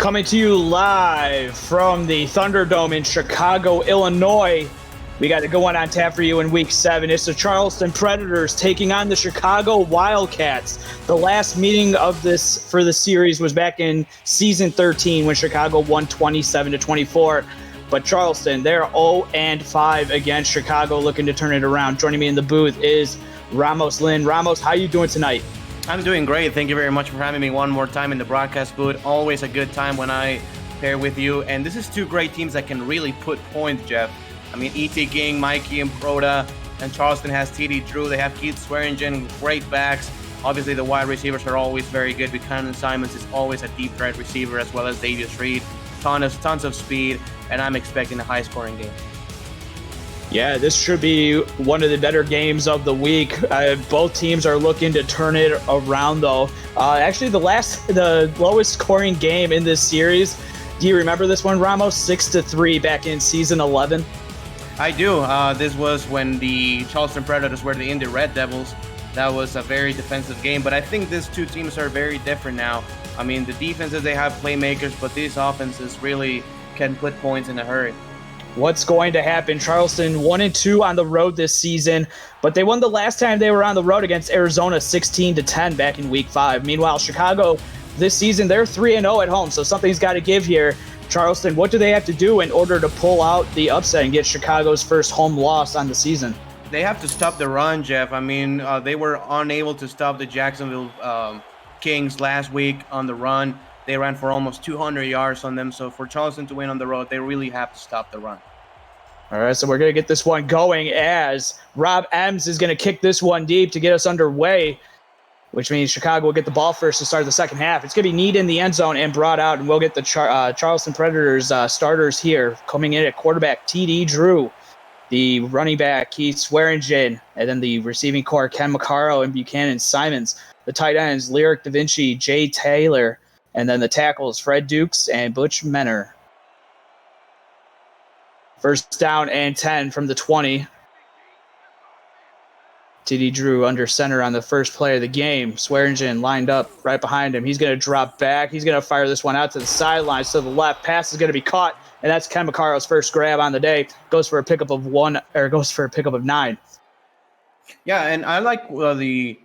Coming to you live from the Thunderdome in Chicago, Illinois. We got a good one on tap for you in Week 7. It's the Charleston Predators taking on the Chicago Wildcats. The last meeting of this for the series was back in Season 13 when Chicago won 27-24. But Charleston, they're 0-5 against Chicago, looking to turn it around. Joining me in the booth is Ramos Lynn. Ramos, how you doing tonight? I'm doing great. Thank you very much for having me one more time in the broadcast booth. Always a good time when I pair with you. And this is two great teams that can really put points, Jeff. I mean, E.T. King, Mikey, and Proda, and Charleston has T.D. Drew. They have Keith Swearingen, great backs. Obviously, the wide receivers are always very good. Buchanan Simons is always a deep threat receiver, as well as Davius Reed. Tons of speed, and I'm expecting a high-scoring game. Yeah, this should be one of the better games of the week. Both teams are looking to turn it around, though. Actually, the lowest scoring game in this series. Do you remember this one, Ramos? 6-3 back in Season 11. I do. This was when the Charleston Predators were the Indy Red Devils. That was a very defensive game, but I think these two teams are very different now. I mean, the defenses, they have playmakers, but these offenses really can put points in a hurry. What's going to happen? Charleston 1-2 on the road this season, but they won the last time they were on the road against Arizona 16-10 back in Week 5. Meanwhile, Chicago this season, they're 3-0 at home, so something's got to give here. Charleston, what do they have to do in order to pull out the upset and get Chicago's first home loss on the season? They have to stop the run, Jeff. I mean, they were unable to stop the Jacksonville Kings last week on the run. They ran for almost 200 yards on them. So for Charleston to win on the road, they really have to stop the run. All right, so we're going to get this one going as Rob Ems is going to kick this one deep to get us underway, which means Chicago will get the ball first to start the second half. It's going to be Need in the end zone and brought out, and we'll get the Charleston Predators starters here. Coming in at quarterback, T.D. Drew, the running back, Keith Swearingen, and then the receiving core, Ken McCarro and Buchanan Simons. The tight ends, Lyric Da Vinci, Jay Taylor, and then the tackles, Fred Dukes and Butch Menner. First down and 10 from the 20. T.D. Drew under center on the first play of the game. Swearingen lined up right behind him. He's going to drop back. He's going to fire this one out to the sidelines to the left. Pass is going to be caught, and that's Ken McCarro's first grab on the day. Goes for a pickup of 9. Yeah, and I like the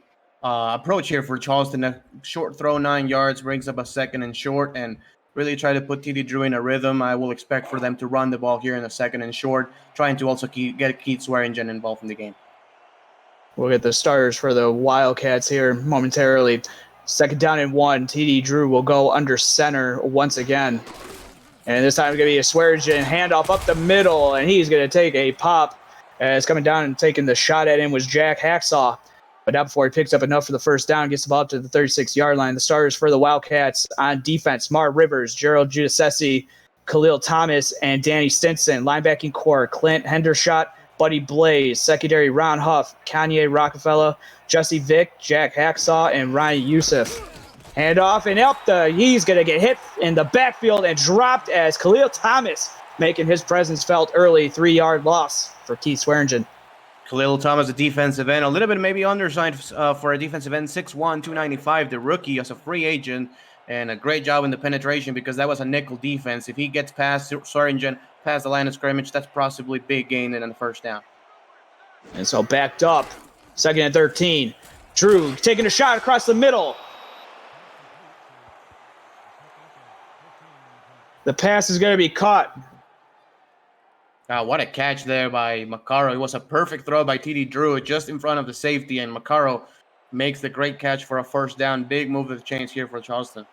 approach here for Charleston. A short throw, 9 yards, brings up a second and short, and really try to put T.D. Drew in a rhythm. I will expect for them to run the ball here in a second and short, trying to also get Keith Swearingen involved in the game. We'll get the starters for the Wildcats here momentarily. Second down and 1. T.D. Drew will go under center once again. And this time it's going to be a Swearingen handoff up the middle, and he's going to take a pop. As coming down and taking the shot at him was Jack Hacksaw. But not before he picks up enough for the first down, gets the ball up to the 36-yard line. The starters for the Wildcats on defense, Mar Rivers, Gerald Giudice, Khalil Thomas, and Danny Stinson. Linebacking core, Clint Hendershot, Buddy Blaze. Secondary, Ron Huff, Kanye Rockefeller, Jesse Vick, Jack Hacksaw, and Ryan Youssef. Handoff and up he's going to get hit in the backfield and dropped as Khalil Thomas making his presence felt early. 3-yard loss for Keith Swearingen. Khalil Thomas, a defensive end, a little bit maybe undersized for a defensive end, 6'1", 295, the rookie as a free agent, and a great job in the penetration because that was a nickel defense. If he gets past Swearingen, past the line of scrimmage, that's possibly big gain in the first down. And so backed up, 2nd and 13. Drew taking a shot across the middle. The pass is going to be caught. What a catch there by McCarro. It was a perfect throw by T.D. Drew just in front of the safety, and McCarro makes the great catch for a first down. Big move of the chains here for Charleston.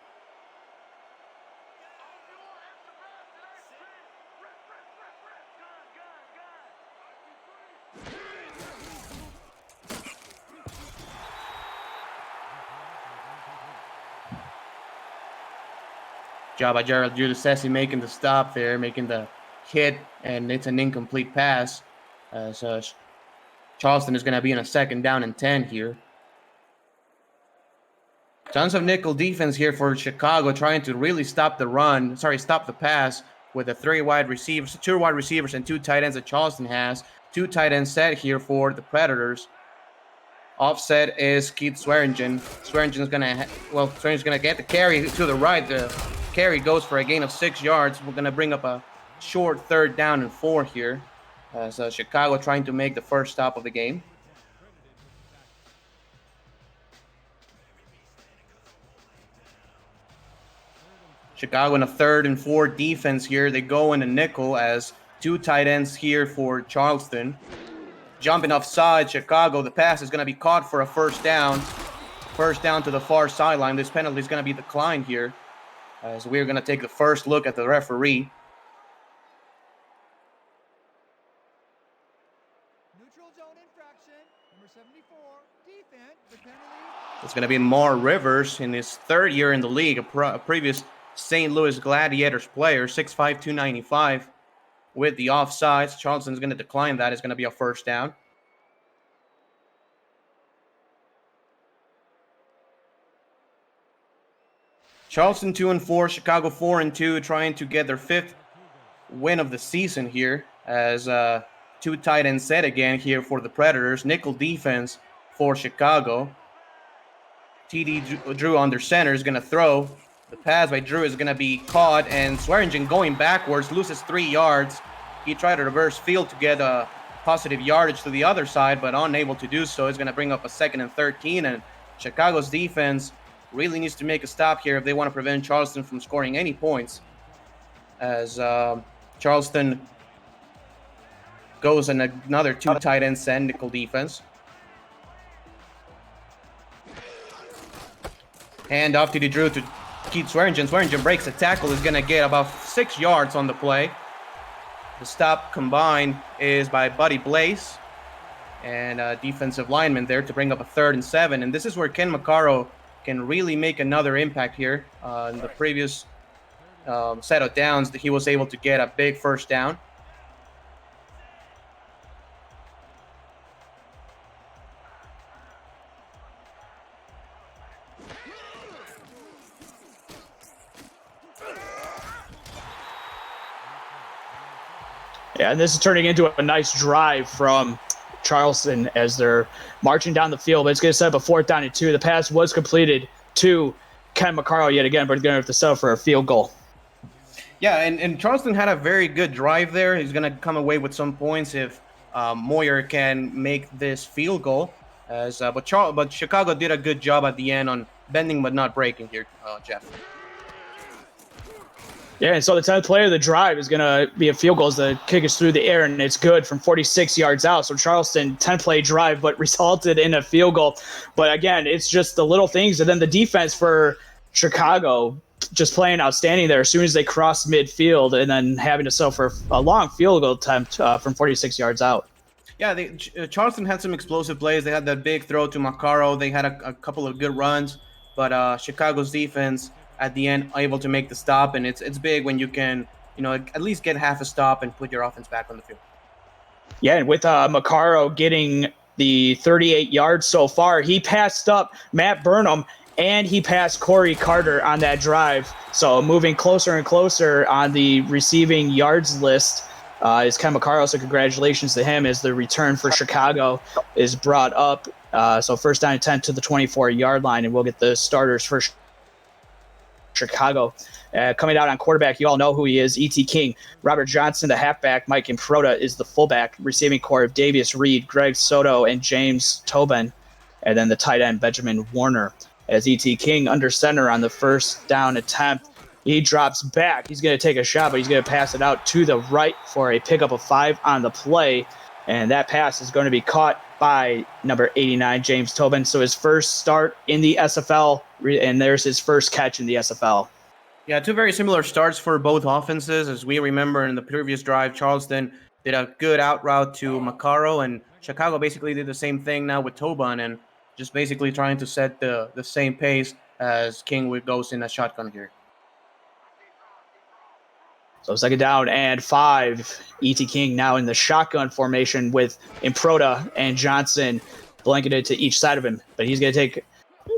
Job by Gerald Giudice making the stop there, making the hit, and it's an incomplete pass. So Charleston is going to be in a 2nd down and 10 here. Tons of nickel defense here for Chicago, trying to really stop the pass with the 2 wide receivers and 2 tight ends that Charleston has. 2 tight ends set here for the Predators. Offset is Keith Swearingen. Swearingen's gonna get the carry to the right. The carry goes for a gain of 6 yards. We're gonna bring up a short 3rd down and 4 here. So Chicago trying to make the first stop of the game. Chicago in a 3rd and 4 defense here. They go in a nickel as 2 tight ends here for Charleston. Jumping offside, Chicago. The pass is going to be caught for a 1st down. 1st down to the far sideline. This penalty is going to be declined here, as we're going to take the first look at the referee. Neutral zone infraction, number 74, defense, the penalty. It's going to be Mar Rivers in his 3rd year in the league, a previous St. Louis Gladiators player, 6'5", 295. With the offsides, Charleston's going to decline that. It's going to be a 1st down. Charleston 2-4, Chicago 4-2, trying to get their 5th win of the season here, as 2 tight ends set again here for the Predators. Nickel defense for Chicago. TD Drew under center is going to throw. The pass by Drew is going to be caught, and Swearingen going backwards, loses 3 yards. He tried to reverse field to get a positive yardage to the other side, but unable to do so. He's going to bring up a 2nd and 13, and Chicago's defense really needs to make a stop here if they want to prevent Charleston from scoring any points, as Charleston goes in another 2 tight end set nickel defense. Hand off to the Drew to Keith Swearingen. Swearingen breaks a tackle. Is going to get about 6 yards on the play. The stop combined is by Buddy Blaze and a defensive lineman there to bring up a 3rd and 7. And this is where Ken Maccaro can really make another impact here. In the previous set of downs, he was able to get a big 1st down. Yeah, and this is turning into a nice drive from Charleston as they're marching down the field. But it's going to set up a 4th down and 2. The pass was completed to Ken Maccaro yet again, but he's going to have to settle for a field goal. Yeah, and Charleston had a very good drive there. He's going to come away with some points if Moyer can make this field goal. But Chicago did a good job at the end on bending but not breaking here, Jeff. Yeah, and so the 10th play of the drive is going to be a field goal as the kick is through the air, and it's good from 46 yards out. So Charleston, 10-play drive, but resulted in a field goal. But again, it's just the little things. And then the defense for Chicago just playing outstanding there as soon as they crossed midfield and then having to settle for a long field goal attempt from 46 yards out. Yeah, Charleston had some explosive plays. They had that big throw to Maccaro. They had a couple of good runs, but Chicago's defense at the end able to make the stop, and it's big when you can, at least get half a stop and put your offense back on the field. Yeah, and with Maccaro getting the 38 yards so far, he passed up Matt Burnham and he passed Corey Carter on that drive. So moving closer and closer on the receiving yards list is Ken Maccaro. So congratulations to him as the return for Chicago is brought up. So 1st down and 10 to the 24-yard line, and we'll get the starters for Chicago. Coming out on quarterback, you all know who he is, E.T. King. Robert Johnson, the halfback. Mike Improta is the fullback. Receiving core of Davius Reed, Greg Soto, and James Tobin. And then the tight end, Benjamin Warner. As E.T. King under center on the 1st down attempt, he drops back. He's going to take a shot, but he's going to pass it out to the right for a pickup of 5 on the play. And that pass is going to be caught by number 89, James Tobin. So his first start in the SFL, and there's his first catch in the SFL. Yeah, 2 very similar starts for both offenses. As we remember in the previous drive, Charleston did a good out route to Maccaro, and Chicago basically did the same thing now with Tobin, and just basically trying to set the same pace as King goes in a shotgun here. So 2nd down and 5. E.T. King now in the shotgun formation with Improta and Johnson blanketed to each side of him. But he's going to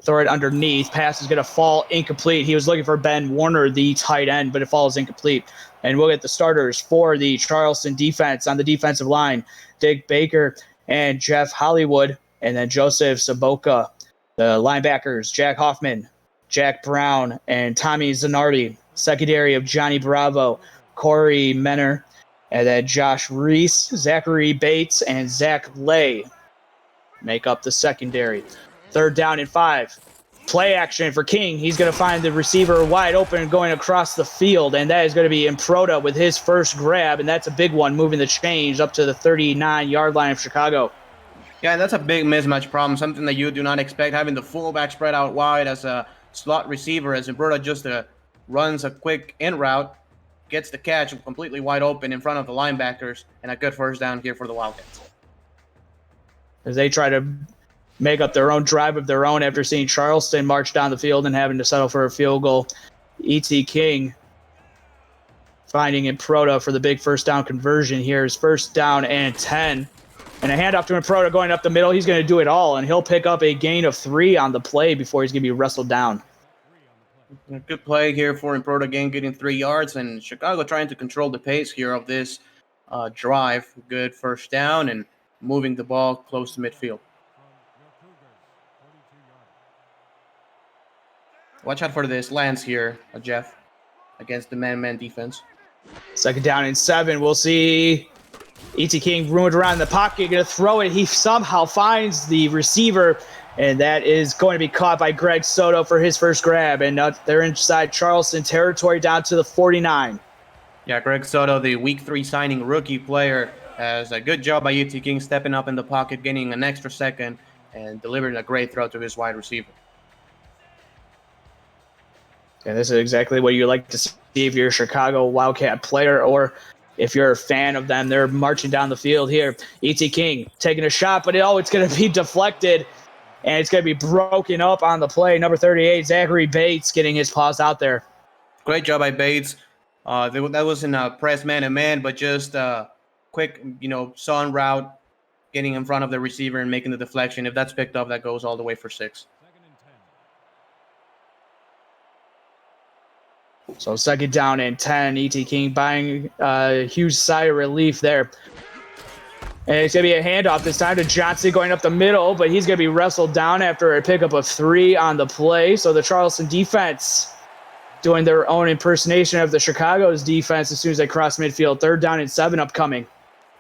throw it underneath. Pass is going to fall incomplete. He was looking for Ben Warner, the tight end, but it falls incomplete. And we'll get the starters for the Charleston defense on the defensive line, Dick Baker and Jeff Hollywood. and then Joseph Saboka. The linebackers, Jack Hoffman, Jack Brown, and Tommy Zanardi. Secondary of Johnny Bravo, Corey Menner, and then Josh Reese, Zachary Bates, and Zach Lay make up the secondary. 3rd down and 5. Play action for King. He's going to find the receiver wide open going across the field, and that is going to be Improta with his first grab, and that's a big one, moving the chains up to the 39-yard line of Chicago. Yeah, that's a big mismatch problem, something that you do not expect, having the fullback spread out wide as a slot receiver, as Improta just runs a quick in route, gets the catch completely wide open in front of the linebackers, and a good first down here for the Wildcats. As they try to make up their own drive of their own after seeing Charleston march down the field and having to settle for a field goal. E.T. King finding Improta for the big first down conversion here is 1st down and 10. And a handoff to Improta going up the middle. He's going to do it all, and he'll pick up a gain of 3 on the play before he's going to be wrestled down. A good play here for Improta again, getting 3 yards, and Chicago trying to control the pace here of this drive. Good first down and moving the ball close to midfield. Watch out for this Lance here, Jeff, against the man-man defense. 2nd down and 7. We'll see E.T. King ruined around the pocket, going to throw it. He somehow finds the receiver, and that is going to be caught by Greg Soto for his first grab. And they're inside Charleston territory down to the 49. Yeah, Greg Soto, the Week 3 signing rookie player, has a good job by E.T. King stepping up in the pocket, getting an extra second, and delivering a great throw to his wide receiver. And this is exactly what you like to see if you're a Chicago Wildcat player, or if you're a fan of them. They're marching down the field here. E.T. King taking a shot, but it's going to be deflected, and it's going to be broken up on the play. Number 38, Zachary Bates, getting his paws out there. Great job by Bates. That wasn't a press man-to-man, but just a quick, sun route, getting in front of the receiver and making the deflection. If that's picked up, that goes all the way for 6. So 2nd down and 10. E.T. King buying a huge sigh of relief there. And it's going to be a handoff this time to Johnson going up the middle, but he's going to be wrestled down after a pickup of 3 on the play. So the Charleston defense doing their own impersonation of the Chicago's defense as soon as they cross midfield. 3rd down and 7 upcoming.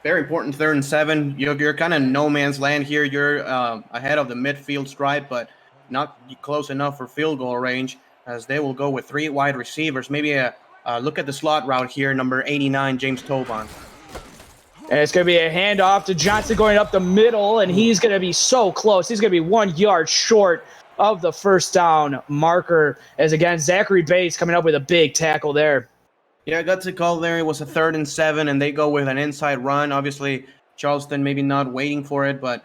Very important 3rd and 7. You're kind of no man's land here. You're ahead of the midfield stripe, but not close enough for field goal range, as they will go with 3 wide receivers. Maybe a look at the slot route here, number 89, James Tobon. And it's going to be a handoff to Johnson going up the middle, and he's going to be so close. He's going to be 1 yard short of the first down marker, as again, Zachary Bates coming up with a big tackle there. Yeah, gutsy call there. It was a 3rd and 7, and they go with an inside run. Obviously, Charleston maybe not waiting for it, but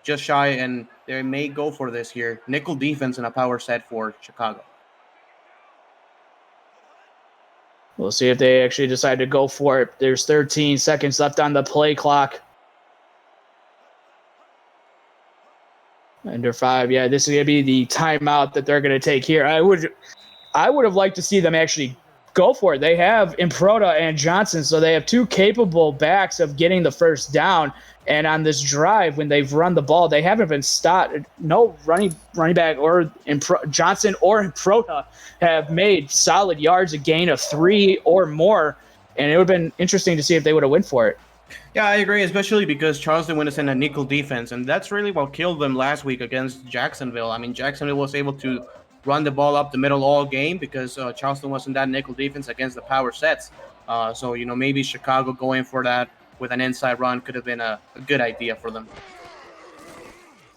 just shy, and they may go for this here. Nickel defense and a power set for Chicago. We'll see if they actually decide to go for it. There's 13 seconds left on the play clock. Under 5. Yeah, this is going to be the timeout that they're going to take here. I would have liked to see them actually go for it. They have Improta and Johnson, so they have 2 capable backs of getting the first down. And on this drive, when they've run the ball, they haven't been stopped. No running back or Johnson or Improta have made solid yards, a gain of 3 or more. And it would have been interesting to see if they would have went for it. Yeah, I agree, especially because Charleston went in a nickel defense, and that's really what killed them last week against Jacksonville. I mean, Jacksonville was able to run the ball up the middle all game because Charleston was in that nickel defense against the power sets. So, maybe Chicago going for that with an inside run could have been a good idea for them.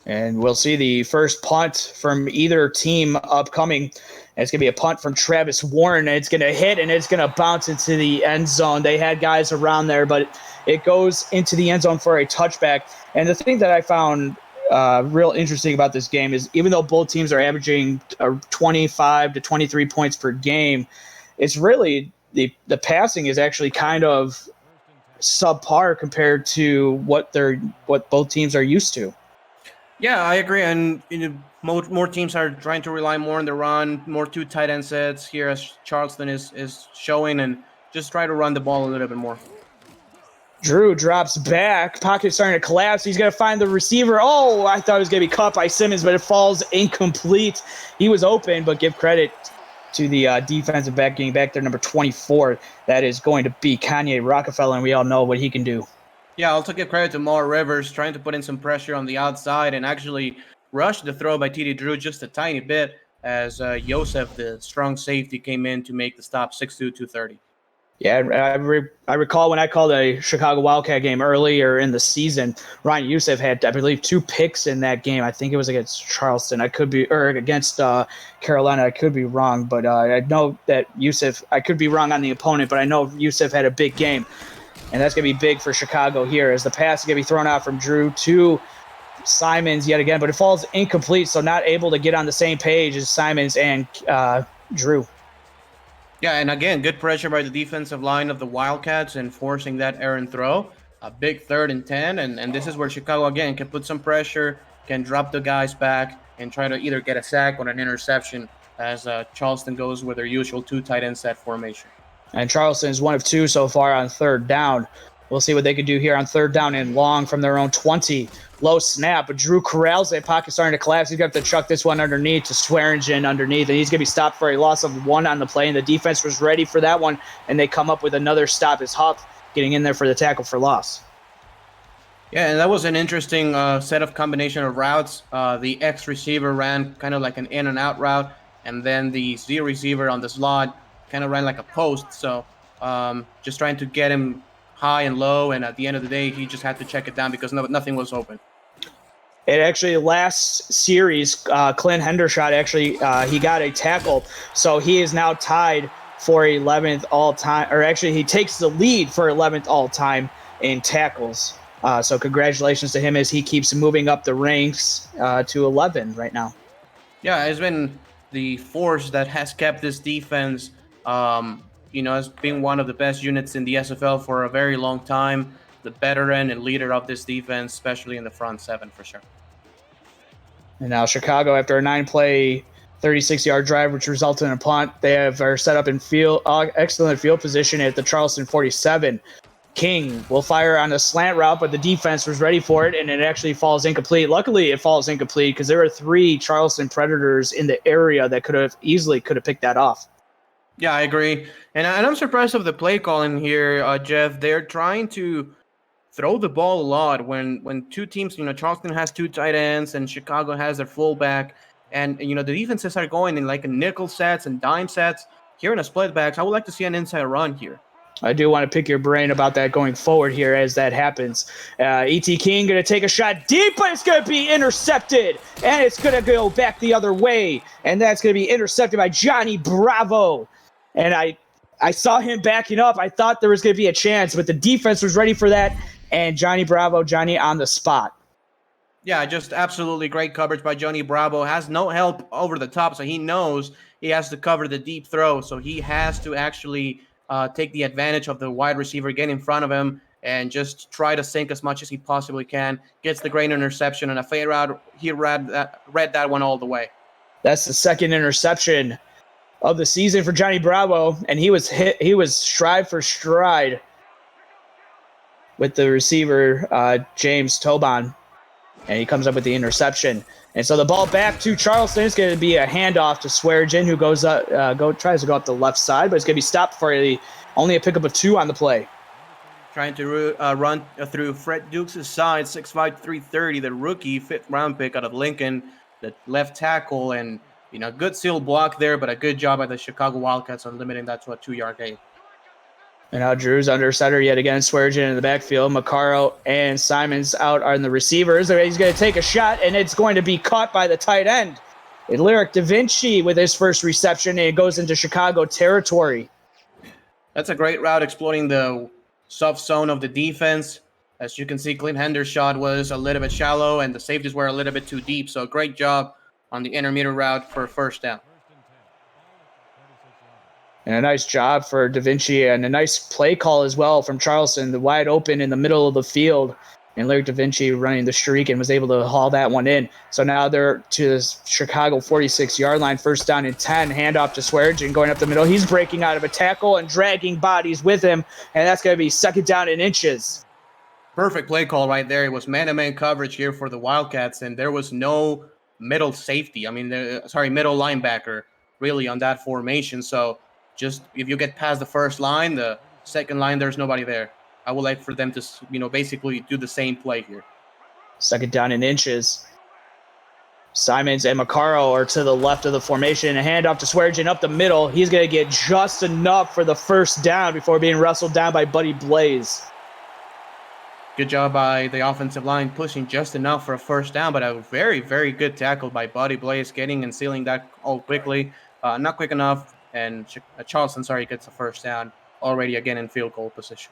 And we'll see the first punt from either team upcoming. And it's going to be a punt from Travis Warren. And it's going to hit, and it's going to bounce into the end zone. They had guys around there, but it goes into the end zone for a touchback. And the thing that I found real interesting about this game is even though both teams are averaging 25 to 23 points per game, it's really the passing is actually kind of subpar compared to what both teams are used to. Yeah, I agree. And more teams are trying to rely more on the run, more 2 tight end sets here as Charleston is showing, and just try to run the ball a little bit more. Drew drops back. Pocket starting to collapse. He's going to find the receiver. Oh, I thought it was going to be caught by Simmons, but it falls incomplete. He was open, but give credit to the defensive back getting back there, number 24. That is going to be Kanye Rockefeller, and we all know what he can do. Yeah, I'll also give credit to Mar Rivers trying to put in some pressure on the outside and actually rush the throw by TD Drew just a tiny bit as Joseph, the strong safety, came in to make the stop 6'2", 230. Yeah, I recall when I called a Chicago Wildcat game earlier in the season, Ryan Youssef had, I believe, 2 picks in that game. I think it was against Charleston. I could be, or against Carolina. I could be wrong, but I know that Youssef, I could be wrong on the opponent, but I know Youssef had a big game. And that's going to be big for Chicago here as the pass is going to be thrown out from Drew to Simons yet again, but it falls incomplete, so not able to get on the same page as Simons and Drew. Yeah, and again, good pressure by the defensive line of the Wildcats and forcing that errant throw. A big 3rd and 10, and this is where Chicago, again, can put some pressure, can drop the guys back, and try to either get a sack or an interception as Charleston goes with their usual 2 tight end set formation. And Charleston is 1 of 2 so far on 3rd down. We'll see what they can do here on 3rd down and long from their own 20. Low snap, but Drew corrals it. Pocket starting to collapse. He's going to have to chuck this one underneath to Swearingen underneath, and he's going to be stopped for a loss of 1 on the play, and the defense was ready for that one, and they come up with another stop as Huff getting in there for the tackle for loss. Yeah, and that was an interesting set of combination of routes. The X receiver ran kind of like an in and out route, and then the Z receiver on the slot kind of ran like a post. So just trying to get him high and low, and at the end of the day, he just had to check it down because nothing was open. It actually, last series, Clint Hendershot actually, he got a tackle, so he is now tied for 11th all-time, or actually he takes the lead for 11th all-time in tackles. So congratulations to him as he keeps moving up the ranks to 11 right now. Yeah, it's been the force that has kept this defense, as being one of the best units in the SFL for a very long time. The veteran and leader of this defense, especially in the front 7 for sure. And now Chicago, after a 9-play, 36-yard drive, which resulted in a punt, are set up in excellent field position at the Charleston 47. King will fire on a slant route, but the defense was ready for it, and it actually falls incomplete. Luckily, it falls incomplete because there were 3 Charleston Predators in the area that could have picked that off. Yeah, I agree. And I'm surprised of the play calling here, Jeff. They're trying to throw the ball a lot when 2 teams, Charleston has 2 tight ends and Chicago has their fullback. And, the defenses are going in like a nickel sets and dime sets. Here in a split backs, I would like to see an inside run here. I do want to pick your brain about that going forward here as that happens. E.T. King going to take a shot deep, but it's going to be intercepted. And it's going to go back the other way. And that's going to be intercepted by Johnny Bravo. And I saw him backing up. I thought there was going to be a chance, but the defense was ready for that. And Johnny on the spot. Yeah, just absolutely great coverage by Johnny Bravo. Has no help over the top, so he knows he has to cover the deep throw. So he has to actually take the advantage of the wide receiver, get in front of him, and just try to sink as much as he possibly can. Gets the great interception and a fade route. He read that one all the way. That's the second interception of the season for Johnny Bravo, and he was stride for stride with the receiver, James Tobon, and he comes up with the interception. And so the ball back to Charleston. It's going to be a handoff to Swearingen, who tries to go up the left side, but it's going to be stopped for only a pickup of 2 on the play. Trying to run through Fred Dukes' side, 6'5", 330, the rookie 5th round pick out of Lincoln, the left tackle, and good seal block there, but a good job by the Chicago Wildcats on limiting that to a 2-yard gain. And now Drew's under center yet again. Swearingen in the backfield. Macaro and Simons out on the receivers. He's going to take a shot, and it's going to be caught by the tight end. And Lyric Da Vinci with his first reception, and it goes into Chicago territory. That's a great route exploiting the soft zone of the defense. As you can see, Clint Hendershot was a little bit shallow, and the safeties were a little bit too deep. So great job on the intermediate route for a first down. And a nice job for Da Vinci and a nice play call as well from Charleston, the wide open in the middle of the field. And Lyric Da Vinci running the streak and was able to haul that one in. So now they're to the Chicago 46-yard line, 1st down and 10. Handoff to Swearingen going up the middle. He's breaking out of a tackle and dragging bodies with him. And that's going to be 2nd down and inches. Perfect play call right there. It was man-to-man coverage here for the Wildcats, and there was no middle safety. I mean, middle linebacker really on that formation. So just if you get past the first line, the second line, there's nobody there. I would like for them to, basically do the same play here. 2nd down in inches. Simons and Macaro are to the left of the formation. A handoff to Swearigan up the middle. He's going to get just enough for the first down before being wrestled down by Buddy Blaze. Good job by the offensive line pushing just enough for a first down, but a very, very good tackle by Buddy Blaze getting and sealing that all quickly. Not quick enough, and Charleston, gets a first down already again in field goal position.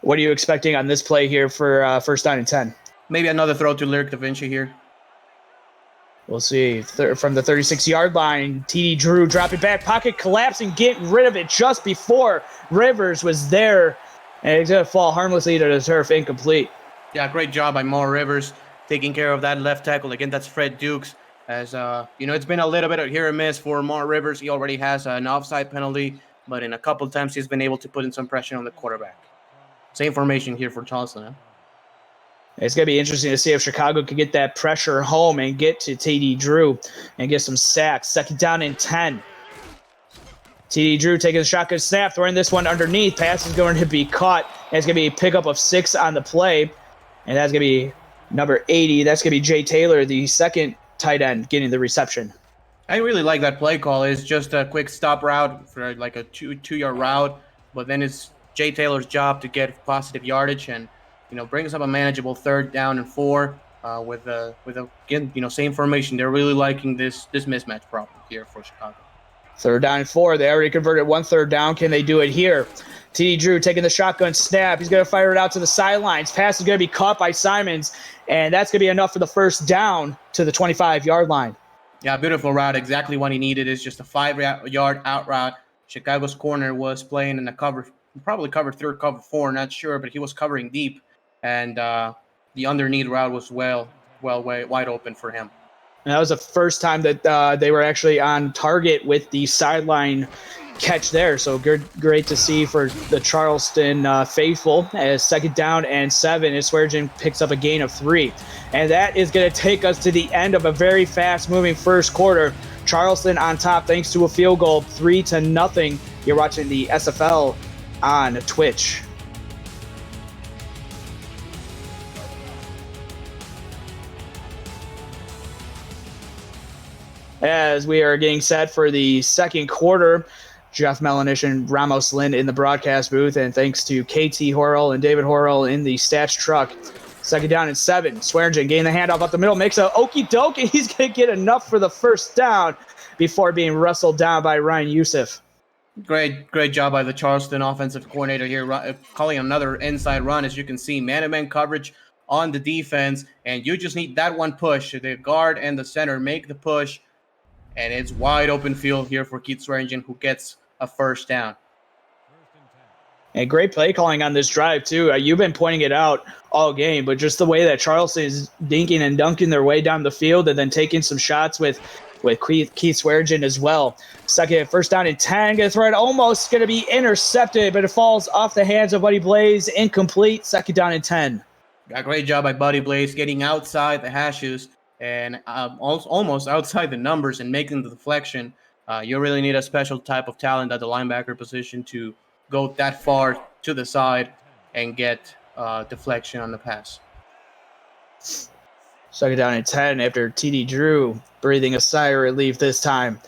What are you expecting on this play here for first down and 10? Maybe another throw to Lyric Da Vinci here. We'll see. From the 36-yard line, TD Drew dropping back, pocket collapsing, getting rid of it just before Rivers was there. And he's going to fall harmlessly to the turf, incomplete. Yeah, great job by Mo Rivers taking care of that left tackle. Again, that's Fred Dukes. As it's been a little bit of hit or miss for Mo Rivers. He already has an offside penalty, but in a couple of times he's been able to put in some pressure on the quarterback. Same formation here for Charleston. Huh? It's going to be interesting to see if Chicago can get that pressure home and get to TD Drew and get some sacks. 2nd down and 10. TD Drew taking the shotgun snap, throwing this one underneath. Pass is going to be caught. And it's going to be a pickup of 6 on the play. And that's going to be number 80. That's going to be Jay Taylor, the second tight end, getting the reception. I really like that play call. It's just a quick stop route for like a two-yard route. But then it's Jay Taylor's job to get positive yardage and brings up a manageable 3rd down and 4 with again, same formation. They're really liking this mismatch problem here for Chicago. 3rd down and 4. They already converted 1 3rd down. Can they do it here? TD Drew taking the shotgun snap. He's going to fire it out to the sidelines. Pass is going to be caught by Simons, and that's going to be enough for the first down to the 25-yard line. Yeah, beautiful route. Exactly what he needed is just a 5-yard out route. Chicago's corner was playing in the cover, probably cover 3 or cover 4, not sure, but he was covering deep. And the underneath route was wide open for him. And that was the first time that they were actually on target with the sideline catch there. So great to see for the Charleston faithful. As 2nd down and 7, as Swearigan picks up a gain of 3. And that is going to take us to the end of a very fast-moving first quarter. Charleston on top thanks to a field goal, 3-0. You're watching the SFL on Twitch. As we are getting set for the second quarter, Jeff Melanish and Ramos Lind in the broadcast booth, and thanks to KT Horrell and David Horrell in the stats truck. 2nd down and 7. Swearigan getting the handoff up the middle, makes a okie doke, and he's going to get enough for the first down before being wrestled down by Ryan Youssef. Great job by the Charleston offensive coordinator here, calling another inside run. As you can see, man-to-man coverage on the defense, and you just need that one push. The guard and the center make the push, and it's wide open field here for Keith Swearigan, who gets a first down. And great play calling on this drive, too. You've been pointing it out all game, but just the way that Charleston is dinking and dunking their way down the field and then taking some shots with Keith Swearigan as well. First down and 10. Going to throw it, almost going to be intercepted, but it falls off the hands of Buddy Blaze. Incomplete. 2nd down and 10. A great job by Buddy Blaze getting outside the hashes and almost outside the numbers and making the deflection. You really need a special type of talent at the linebacker position to go that far to the side and get deflection on the pass. 2nd down and 10 after TD Drew breathing a sigh of relief this time.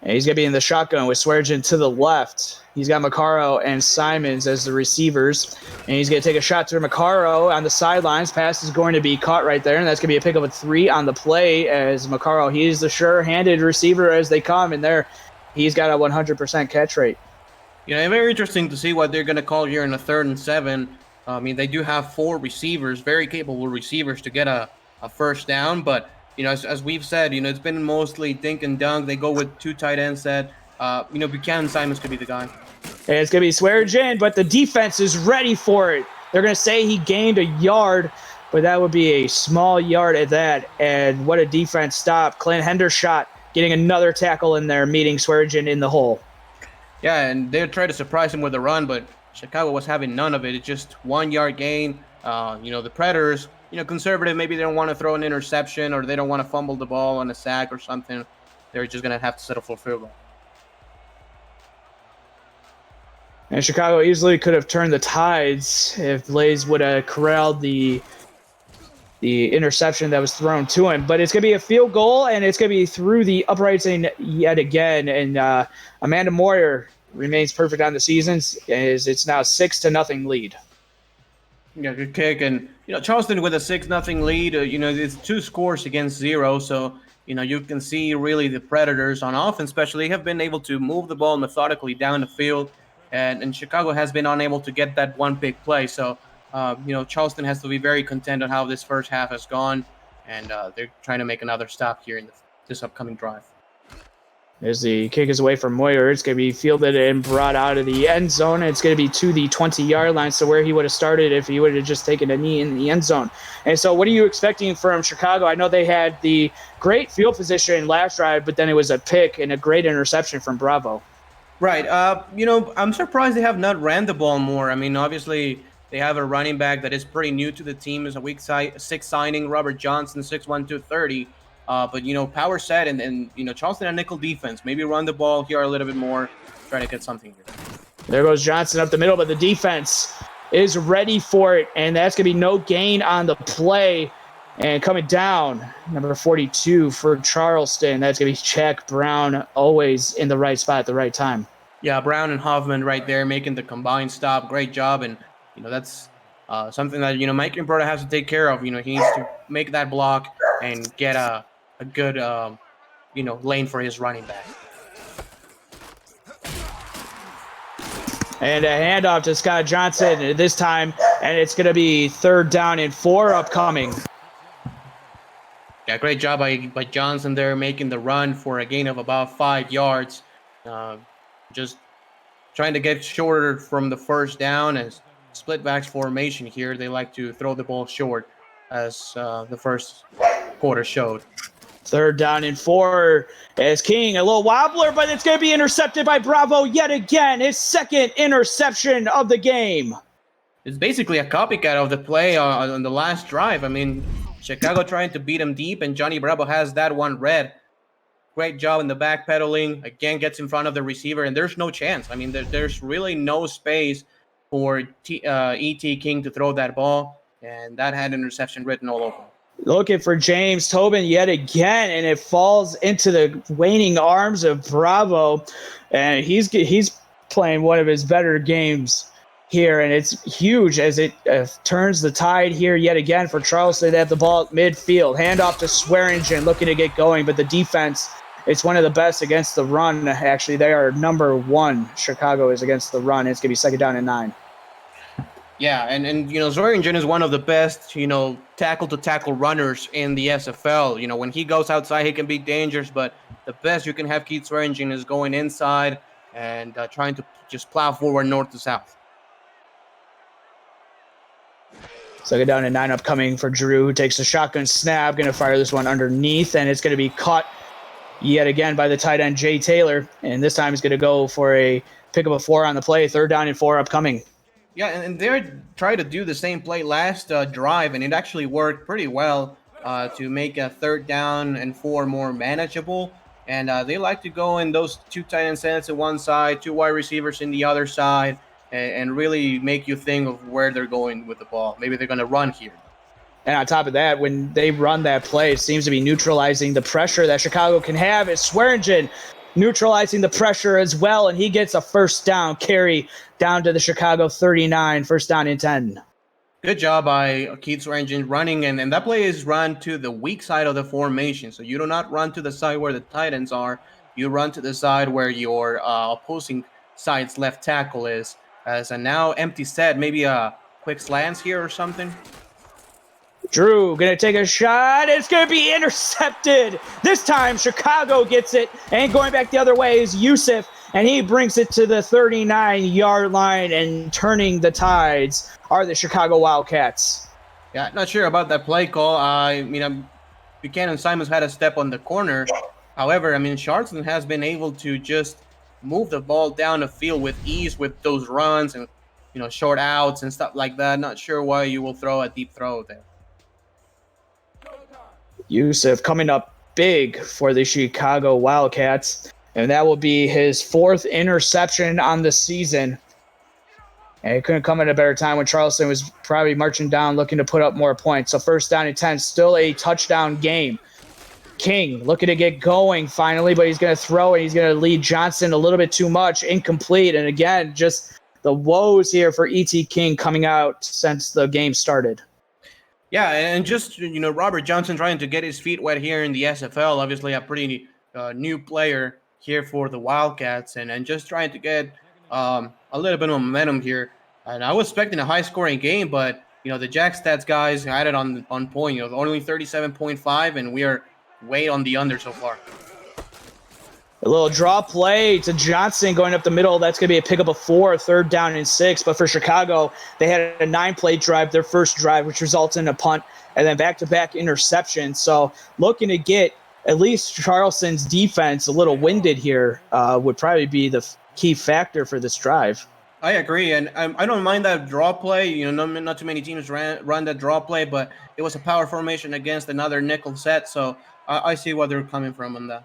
And he's going to be in the shotgun with Swearigan to the left. He's got Macaro and Simons as the receivers. And he's going to take a shot to Macaro on the sidelines. Pass is going to be caught right there, and that's going to be a pickup of 3 on the play as Macaro, he's the sure-handed receiver as they come, and there he's got a 100% catch rate. Very interesting to see what they're going to call here in a 3rd and 7. I mean, they do have 4 receivers, very capable receivers to get a first down, but as we've said, it's been mostly dink and dunk. They go with 2 tight ends that, Buchanan Simons could be the guy. And it's going to be Swearigan, but the defense is ready for it. They're going to say he gained a yard, but that would be a small yard at that. And what a defense stop. Clint Hendershot getting another tackle in there, meeting Swearigan in the hole. Yeah, and they tried to surprise him with a run, but Chicago was having none of it. It's just 1 yard gain. The Predators, conservative, maybe they don't want to throw an interception or they don't want to fumble the ball on a sack or something. They're just going to have to settle for a field goal. And Chicago easily could have turned the tides if Blaze would have corralled the interception that was thrown to him. But it's going to be a field goal, and it's going to be through the uprights yet again. And Amanda Moyer remains perfect on the season, as it's now 6-0 lead. Yeah, good kick. And, Charleston with a 6-0 lead, it's 2 scores against 0. So, you can see really the Predators on offense especially have been able to move the ball methodically down the field. And Chicago has been unable to get that one big play. So, Charleston has to be very content on how this first half has gone. And they're trying to make another stop here in this upcoming drive. As the kick is away from Moyer, it's going to be fielded and brought out of the end zone. It's going to be to the 20-yard line, so where he would have started if he would have just taken a knee in the end zone. And so what are you expecting from Chicago? I know they had the great field position last drive, but then it was a pick and a great interception from Bravo. Right. I'm surprised they have not ran the ball more. I mean, obviously, they have a running back that is pretty new to the team. Is a week 6 signing, Robert Johnson, 6'1", 230. But, power set and Charleston and nickel defense. Maybe run the ball here a little bit more, try to get something here. There goes Johnson up the middle, but the defense is ready for it, and that's going to be no gain on the play. And coming down, number 42 for Charleston, that's going to be Jack Brown, always in the right spot at the right time. Yeah, Brown and Hoffman right there making the combined stop. Great job, and, that's something that, Mike Improda has to take care of. He needs to make that block and get a good, lane for his running back. And a handoff to Scott Johnson this time, and it's going to be 3rd down and 4 upcoming. Yeah, great job by Johnson there, making the run for a gain of about 5 yards. Just trying to get shorter from the first down. As split backs formation here, they like to throw the ball short, as the first quarter showed. 3rd down and 4 as King, a little wobbler, but it's going to be intercepted by Bravo yet again. His 2nd interception of the game. It's basically a copycat of the play on the last drive. I mean, Chicago trying to beat him deep, and Johnny Bravo has that one read. Great job in the backpedaling. Again, gets in front of the receiver, and there's no chance. I mean, there's really no space for E.T. King to throw that ball, and that had interception written all over him. Looking for James Tobin yet again, and it falls into the waning arms of Bravo, and he's playing one of his better games here, and it's huge as it turns the tide here yet again for Charleston. They have the ball at midfield, handoff to Swearingen, looking to get going, but the defense, it's one of the best against the run. Actually, they are number 1. Chicago is against the run. It's going to be 2nd down and 9. Yeah, and Swearingen is one of the best, tackle-to-tackle runners in the SFL. When he goes outside, he can be dangerous, but the best you can have Keith Swearingen is going inside and trying to just plow forward north to south. 2nd down and 9 upcoming for Drew, who takes the shotgun snap, going to fire this one underneath, and it's going to be caught yet again by the tight end Jay Taylor, and this time he's going to go for a pick up a 4 on the play. 3rd down and 4 upcoming. Yeah, and they're trying to do the same play last drive, and it actually worked pretty well to make a 3rd down and 4 more manageable. And they like to go in those 2 tight end sets at one side, 2 wide receivers in the other side, and really make you think of where they're going with the ball. Maybe they're going to run here. And on top of that, when they run that play, it seems to be neutralizing the pressure that Chicago can have. It's Swearingen neutralizing the pressure as well, and he gets a 1st down carry down to the Chicago 39, 1st down and 10. Good job by Keith Swearingen running, and that play is run to the weak side of the formation. So you do not run to the side where the tight ends are. You run to the side where your opposing side's left tackle is. As a now empty set, maybe a quick slants here or something. Drew going to take a shot. It's going to be intercepted. This time, Chicago gets it. And going back the other way is Yusuf, and he brings it to the 39-yard line, and turning the tides are the Chicago Wildcats. Yeah, not sure about that play call. Buchanan Simons had a step on the corner. However, Charleston has been able to just move the ball down the field with ease with those runs and short outs and stuff like that. Not sure why you will throw a deep throw there. Yusuf coming up big for the Chicago Wildcats, and that will be his 4th interception on the season. And it couldn't come at a better time when Charleston was probably marching down looking to put up more points. So 1st down and 10, still a touchdown game. King looking to get going finally, but he's going to throw and he's going to lead Johnson a little bit too much, incomplete. And again, just the woes here for E.T. King coming out since the game started. Yeah, and just, Robert Johnson trying to get his feet wet here in the SFL, obviously a pretty new player here for the Wildcats, and just trying to get a little bit of momentum here. And I was expecting a high-scoring game, but, the Jack Stats guys had it on point. Only 37.5, and we are way on the under so far. A little draw play to Johnson going up the middle. That's going to be a pickup of 4, 3rd down and 6. But for Chicago, they had a 9-play drive, their first drive, which results in a punt, and then back-to-back interceptions. So looking to get at least Charleston's defense a little winded here would probably be the key factor for this drive. I agree, and I don't mind that draw play. Not too many teams run that draw play, but it was a power formation against another nickel set, so I see where they're coming from on that.